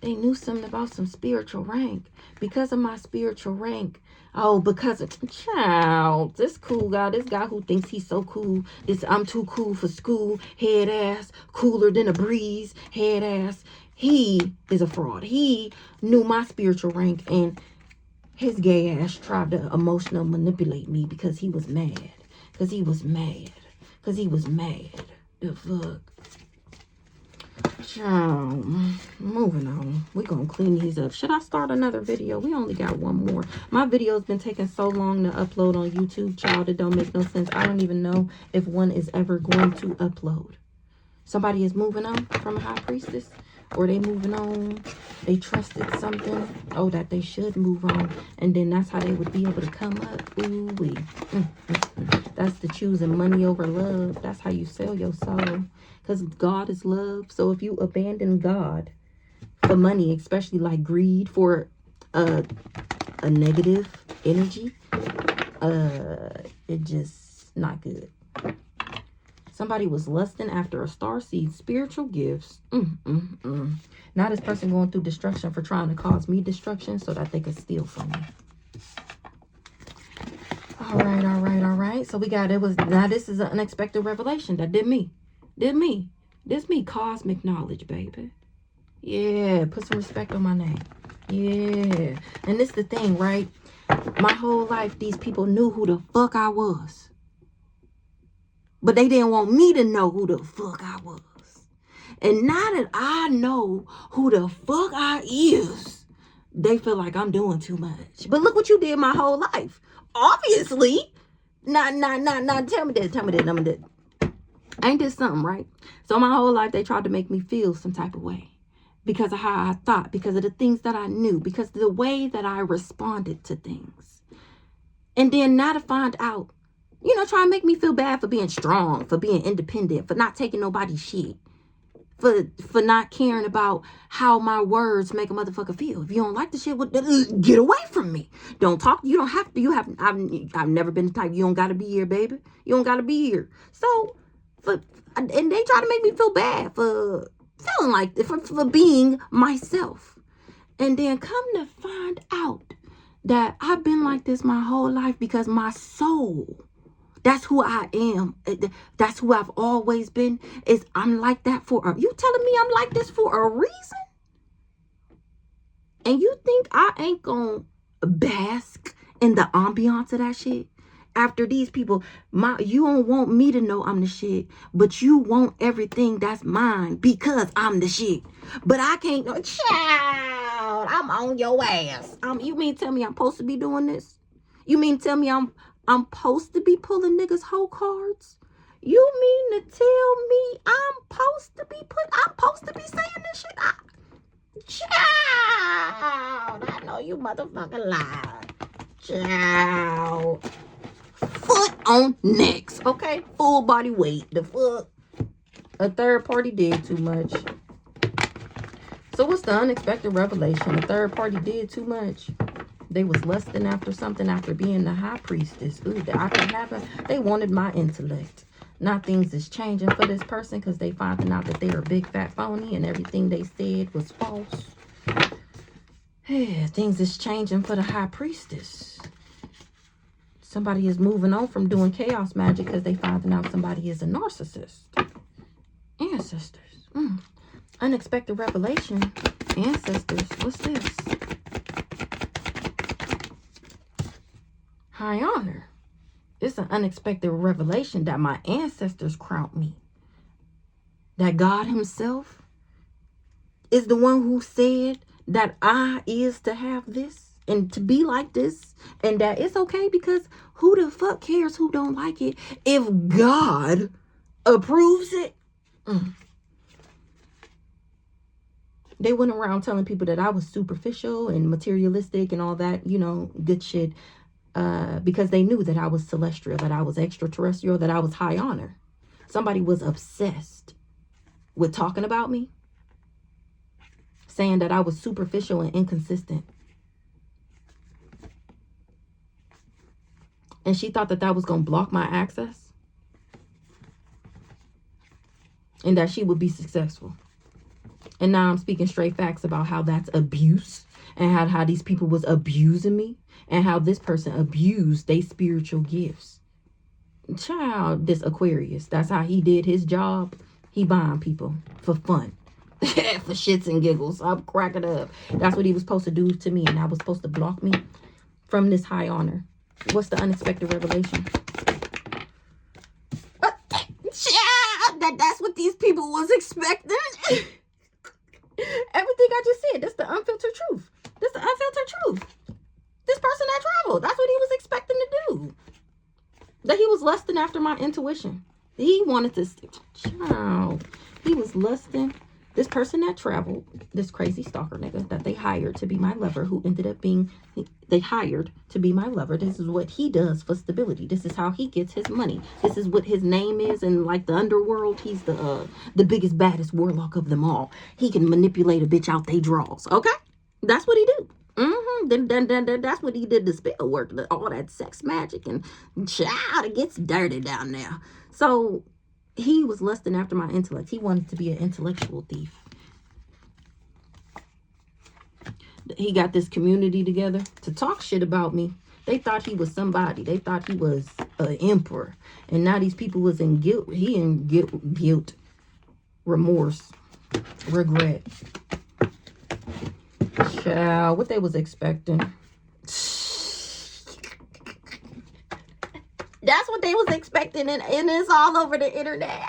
Speaker 1: They knew something about some spiritual rank. Because of my spiritual rank. Oh, because of child, this cool guy, this guy who thinks he's so cool. I'm too cool for school, head ass, cooler than a breeze, head ass. He is a fraud. He knew my spiritual rank, and his gay ass tried to emotionally manipulate me because he was mad. Because he was mad. The fuck. Child, moving on. We're gonna clean these up. Should I start another video? We only got one more. My video's been taking so long to upload on YouTube, child. It don't make no sense. I don't even know if one is ever going to upload. Somebody is moving on from a high priestess. or they moving on. They trusted something, oh, that they should move on, and then that's how they would be able to come up. Ooh-wee. That's the choosing money over love. That's how you sell your soul, because God is love. So if you abandon God for money, especially like greed, for a negative energy, it just not good. Somebody was lusting after a starseed, spiritual gifts. Now this person going through destruction for trying to cause me destruction so that they could steal from me. All right. So we got, now this is an unexpected revelation that did me. This me, cosmic knowledge, baby. Yeah, put some respect on my name. Yeah. And this the thing, right? My whole life, these people knew who the fuck I was. But they didn't want me to know who the fuck I was. And now that I know who the fuck I is, they feel like I'm doing too much. But look what you did my whole life. Obviously. Nah, tell me that. Ain't this something, right? So my whole life, they tried to make me feel some type of way. Because of how I thought, because of the things that I knew, because of the way that I responded to things. And then now to find out, you know, try to make me feel bad for being strong, for being independent, for not taking nobody's shit, for not caring about how my words make a motherfucker feel. If you don't like the shit, get away from me. Don't talk. You don't have to. I've never been the type. You don't gotta be here, baby. You don't gotta be here. So, and they try to make me feel bad for feeling like for being myself. And then come to find out that I've been like this my whole life because my soul, that's who I am. That's who I've always been. I'm like that you telling me I'm like this for a reason? And you think I ain't gonna bask in the ambiance of that shit? After these people, you don't want me to know I'm the shit, but you want everything that's mine because I'm the shit. But I can't go, child, I'm on your ass. You mean tell me I'm supposed to be doing this? You mean tell me I'm supposed to be pulling niggas' whole cards? You mean to tell me I'm supposed to be saying this shit? Child, I know you motherfucking lied. Child. Foot on necks, okay? Full body weight. The fuck? A third party did too much. So what's the unexpected revelation? A third party did too much. They was lusting after something after being the high priestess. Ooh, that I could have it. They wanted my intellect. Now things is changing for this person because they finding out that they're a big fat phony and everything they said was false. Yeah, things is changing for the high priestess. Somebody is moving on from doing chaos magic because they finding out somebody is a narcissist. Ancestors. Unexpected revelation. Ancestors. What's this? High honor. It's an unexpected revelation that my ancestors crowned me. That God himself is the one who said that I is to have this and to be like this, and that it's okay because who the fuck cares who don't like it if God approves it? They went around telling people that I was superficial and materialistic and all that, you know, good shit, because they knew that I was celestial, that I was extraterrestrial, that I was high honor. Somebody was obsessed with talking about me, saying that I was superficial and inconsistent. And she thought that that was going to block my access. And that she would be successful. And now I'm speaking straight facts about how that's abuse. And how these people was abusing me. And how this person abused their spiritual gifts. Child, this Aquarius. That's how he did his job. He buying people for fun. For shits and giggles. I'm cracking up. That's what he was supposed to do to me. And I was supposed to block me from this high honor. What's the unexpected revelation? That's what these people was expecting. Everything I just said, that's the unfiltered truth. That's the unfiltered truth. This person that traveled, that's what he was expecting to do. That he was lusting after my intuition. He wanted to, child, he was lusting This person that traveled, this crazy stalker nigga that they hired to be my lover, who ended up being, they hired to be my lover. This is what he does for stability. This is how he gets his money. This is what his name is in like the underworld. He's the biggest, baddest warlock of them all. He can manipulate a bitch out they draws. Okay? That's what he do. Then that's what he did, the spell work, all that sex magic, and child, it gets dirty down there. So he was lusting after my intellect. He wanted to be an intellectual thief. He got this community together to talk shit about me. They thought he was somebody. They thought he was an emperor. And now these people was in guilt. He in guilt, remorse, regret. Child, what they was expecting. That's what they was expecting, and it's all over the internet.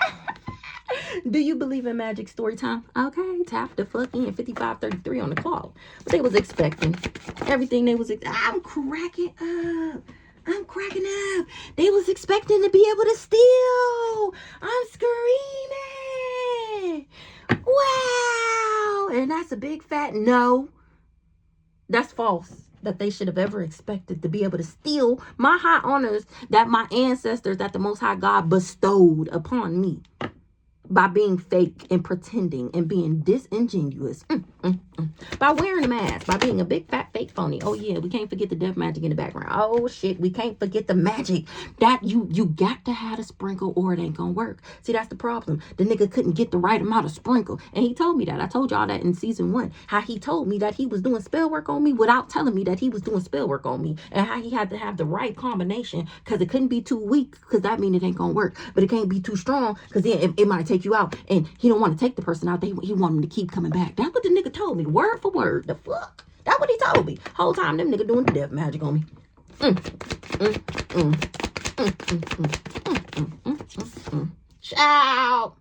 Speaker 1: Do you believe in magic story time? Okay, tap the fucking 5533 on the clock. What they was expecting. Everything they was, I'm cracking up. I'm cracking up. They was expecting to be able to steal. I'm screaming. Wow. And that's a big fat no. That's false. That they should have ever expected to be able to steal my high honors that my ancestors, that the Most High God bestowed upon me by being fake and pretending and being disingenuous. By wearing a mask, by being a big fat fake phony. Oh yeah, we can't forget the death magic in the background. Oh shit, we can't forget the magic. That you got to have a sprinkle or it ain't gonna work. See, that's the problem. The nigga couldn't get the right amount of sprinkle. And he told me that. I told y'all that in season 1. How he told me that he was doing spell work on me without telling me that he was doing spell work on me. And how he had to have the right combination, because it couldn't be too weak, because that means it ain't gonna work. But it can't be too strong, because then it might take you out. And he don't want to take the person out. He want him to keep coming back. That's what the nigga told me. Word for word. The fuck? That's what he told me. Whole time them nigga doing the death magic on me. Shout.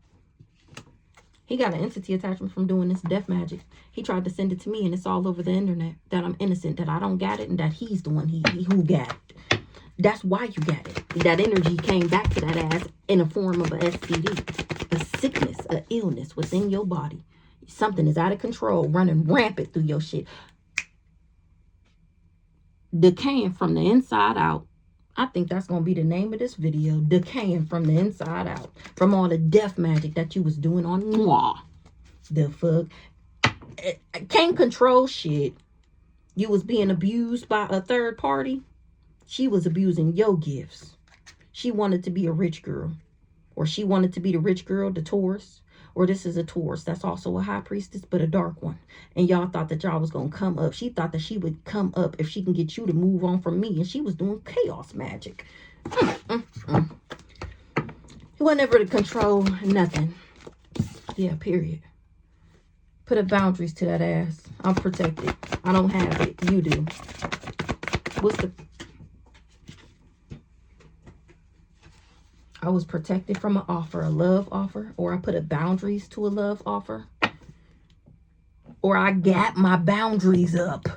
Speaker 1: He got an entity attachment from doing this death magic. He tried to send it to me, and it's all over the internet that I'm innocent, that I don't got it, and that he's the one who got it. That's why you got it. That energy came back to that ass in the form of a STD, a sickness, an illness within your body. Something is out of control, running rampant through your shit. Decaying from the inside out. I think that's going to be the name of this video. Decaying from the inside out. From all the death magic that you was doing on moi. The fuck? Can't control shit. You was being abused by a third party. She was abusing your gifts. She wanted to be a rich girl. Or she wanted to be the rich girl, the Taurus. Or this is a Taurus that's also a high priestess, but a dark one. And y'all thought that y'all was going to come up. She thought that she would come up if she can get you to move on from me. And she was doing chaos magic. He wasn't ever to control nothing. Yeah, period. Put up boundaries to that ass. I'm protected. I don't have it. You do. What's the... I was protected from an offer, a love offer, or I put up boundaries to a love offer, or I got my boundaries up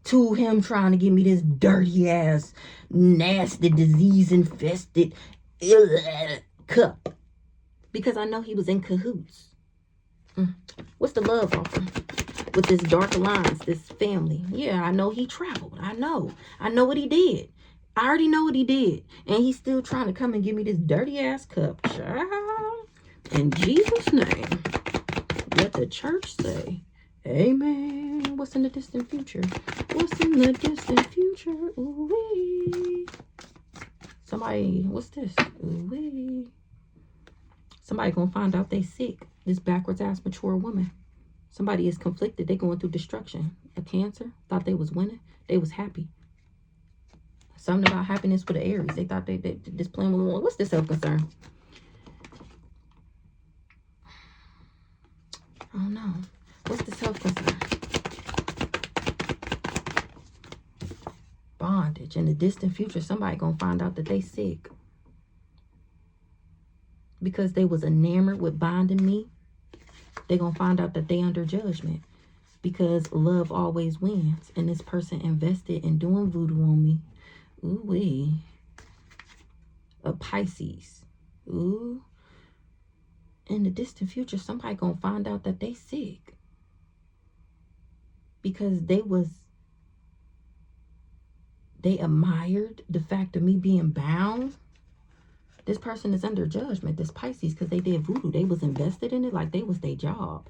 Speaker 1: to him trying to give me this dirty ass, nasty, disease infested cup, because I know he was in cahoots. What's the love offer with this dark alliance, this family? Yeah, I know he traveled. I know what he did. I already know what he did. And he's still trying to come and give me this dirty ass cup. Child. In Jesus' name. Let the church say, amen. What's in the distant future? What's in the distant future? Ooh-wee. Somebody, what's this? Ooh-wee. Somebody gonna find out they sick. This backwards ass mature woman. Somebody is conflicted. They going through destruction. A cancer. Thought they was winning. They was happy. Something about happiness with the Aries. They thought they this plan was, what's the self-concern? I don't know. What's the self-concern? Bondage. In the distant future, somebody gonna find out that they sick. Because they was enamored with bonding me. They gonna find out that they under judgment. Because love always wins. And this person invested in doing voodoo on me. Ooh-wee. A Pisces. Ooh. in the distant future, somebody gonna find out that they sick. Because they admired the fact of me being bound. This person is under judgment, this Pisces, because they did voodoo. They was invested in it like they was their job.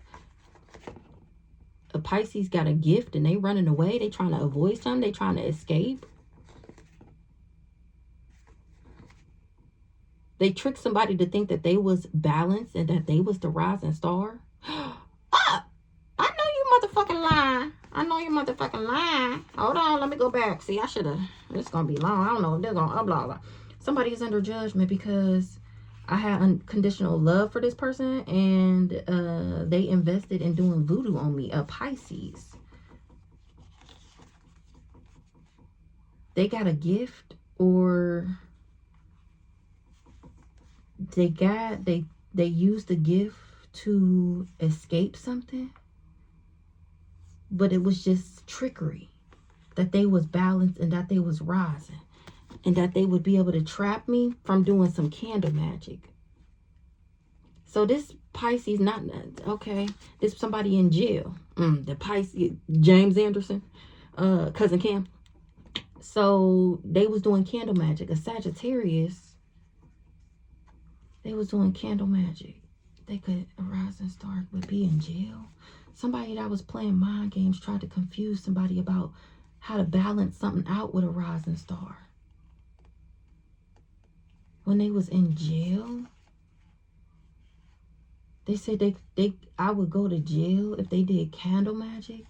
Speaker 1: A Pisces got a gift and they running away. They trying to avoid something. They trying to escape. They tricked somebody to think that they was balanced and that they was the rising star. I know you motherfucking lying. I know you motherfucking lying. Hold on, let me go back. See, I should have. It's going to be long. I don't know if they're going to upload. Somebody is under judgment because I had unconditional love for this person and they invested in doing voodoo on me. A Pisces. They got a gift, or they used the gift to escape something, but it was just trickery, that they was balanced and that they was rising, and that they would be able to trap me from doing some candle magic. So this Pisces, not okay, this somebody in jail. The Pisces, James Anderson, cousin Cam. So they was doing candle magic. A Sagittarius, they was doing candle magic. They could, a rising star would be in jail. Somebody that was playing mind games tried to confuse somebody about how to balance something out with a rising star. When they was in jail, they said I would go to jail if they did candle magic.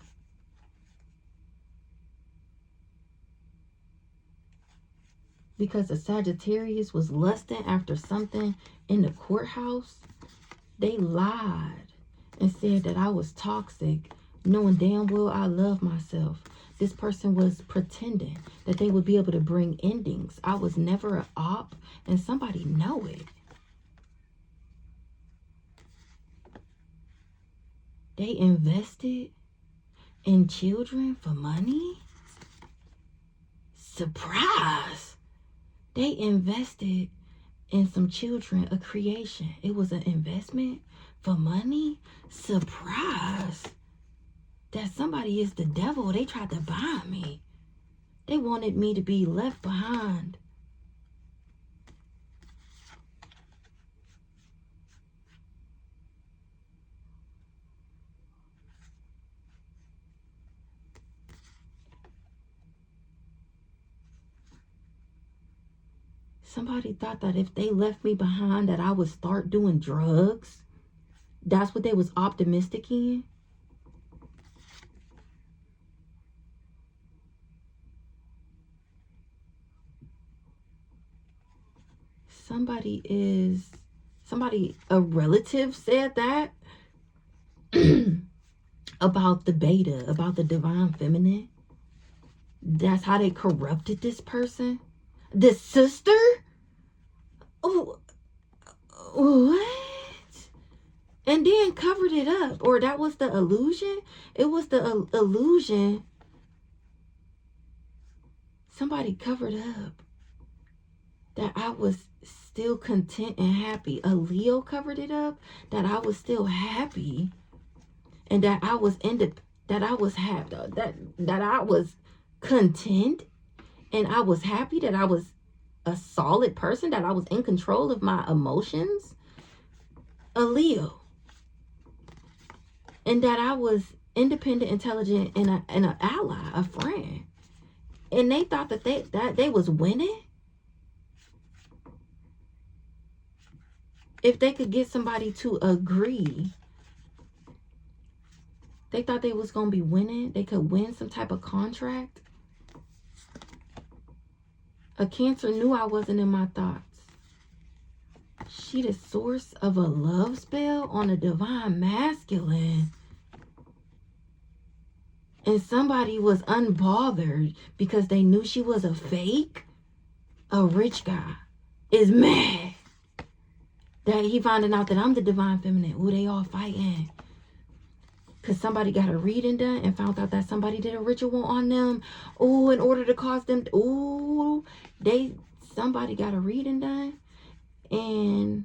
Speaker 1: Because a Sagittarius was lusting after something in the courthouse. They lied and said that I was toxic, knowing damn well I love myself. This person was pretending that they would be able to bring endings. I was never an op, and somebody know it. They invested in children for money. Surprise! They invested in some children, a creation. It was an investment for money. Surprise! That somebody is the devil. They tried to bind me. They wanted me to be left behind. Somebody thought that if they left me behind that I would start doing drugs. That's what they was optimistic in. A relative said that about the beta, about the divine feminine. That's how they corrupted this person. This sister? Oh, what? And then covered it up. Or that was the illusion? It was the illusion. Somebody covered up that I was still content and happy. A Leo covered it up that I was still happy, and that I was happy, that I was content, and I was happy, that I was a solid person, that I was in control of my emotions. A Leo. And that I was independent, intelligent, and an ally, a friend. And they thought that they was winning. If they could get somebody to agree, they thought they was going to be winning. They could win some type of contract. A Cancer knew I wasn't in my thoughts. She the source of a love spell on a divine masculine. And somebody was unbothered because they knew she was a fake. A rich guy is mad that he finding out that I'm the divine feminine. Ooh, they all fighting. Because somebody got a reading done and found out that somebody did a ritual on them. Ooh, in order to cause them. Ooh, somebody got a reading done. And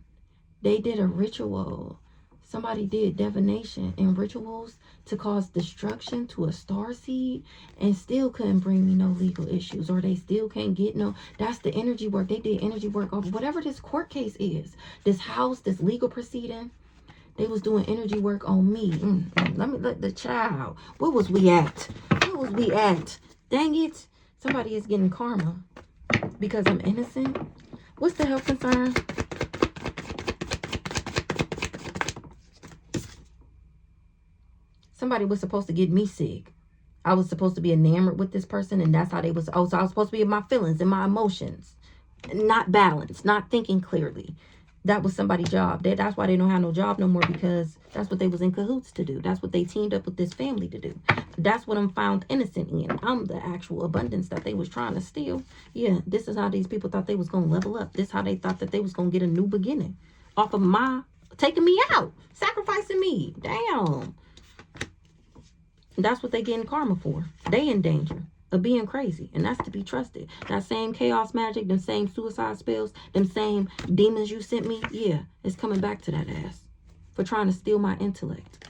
Speaker 1: They did a ritual. Somebody did divination and rituals to cause destruction to a star seed and still couldn't bring me no legal issues, or they still can't get no. That's the energy work. They did energy work over whatever this court case is, this house, this legal proceeding. They was doing energy work on me. Let the child. Where was we at? Where was we at? Dang it. Somebody is getting karma because I'm innocent. What's the health concern? Somebody was supposed to get me sick. I was supposed to be enamored with this person, and that's how they was. Oh, so I was supposed to be in my feelings and my emotions, not balanced, not thinking clearly. That was somebody's job. That's why they don't have no job no more, because that's what they was in cahoots to do. That's what they teamed up with this family to do. That's what I'm found innocent in. I'm the actual abundance that they was trying to steal. Yeah, this is how these people thought they was going to level up. This is how they thought that they was going to get a new beginning off of my taking me out, sacrificing me. Damn. That's what they getting karma for. They in danger of being crazy, and that's to be trusted. That same chaos magic, them same suicide spells, them same demons you sent me, yeah, it's coming back to that ass for trying to steal my intellect.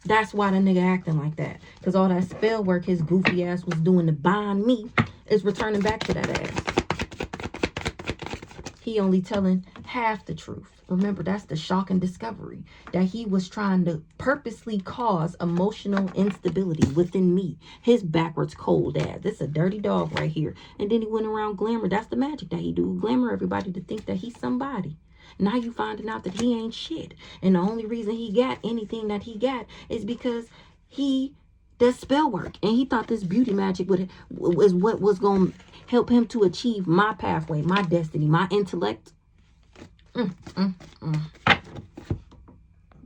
Speaker 1: That's why the nigga acting like that, because all that spell work his goofy ass was doing to bind me is returning back to that ass. He only telling half the truth. Remember, that's the shocking discovery, that he was trying to purposely cause emotional instability within me. His backwards cold ass. This is a dirty dog right here. And then he went around glamour. That's the magic that he do. Glamour everybody to think that he's somebody. Now you finding out that he ain't shit. And the only reason he got anything that he got is because he does spell work. And he thought this beauty magic was what was going to help him to achieve my pathway, my destiny, my intellect.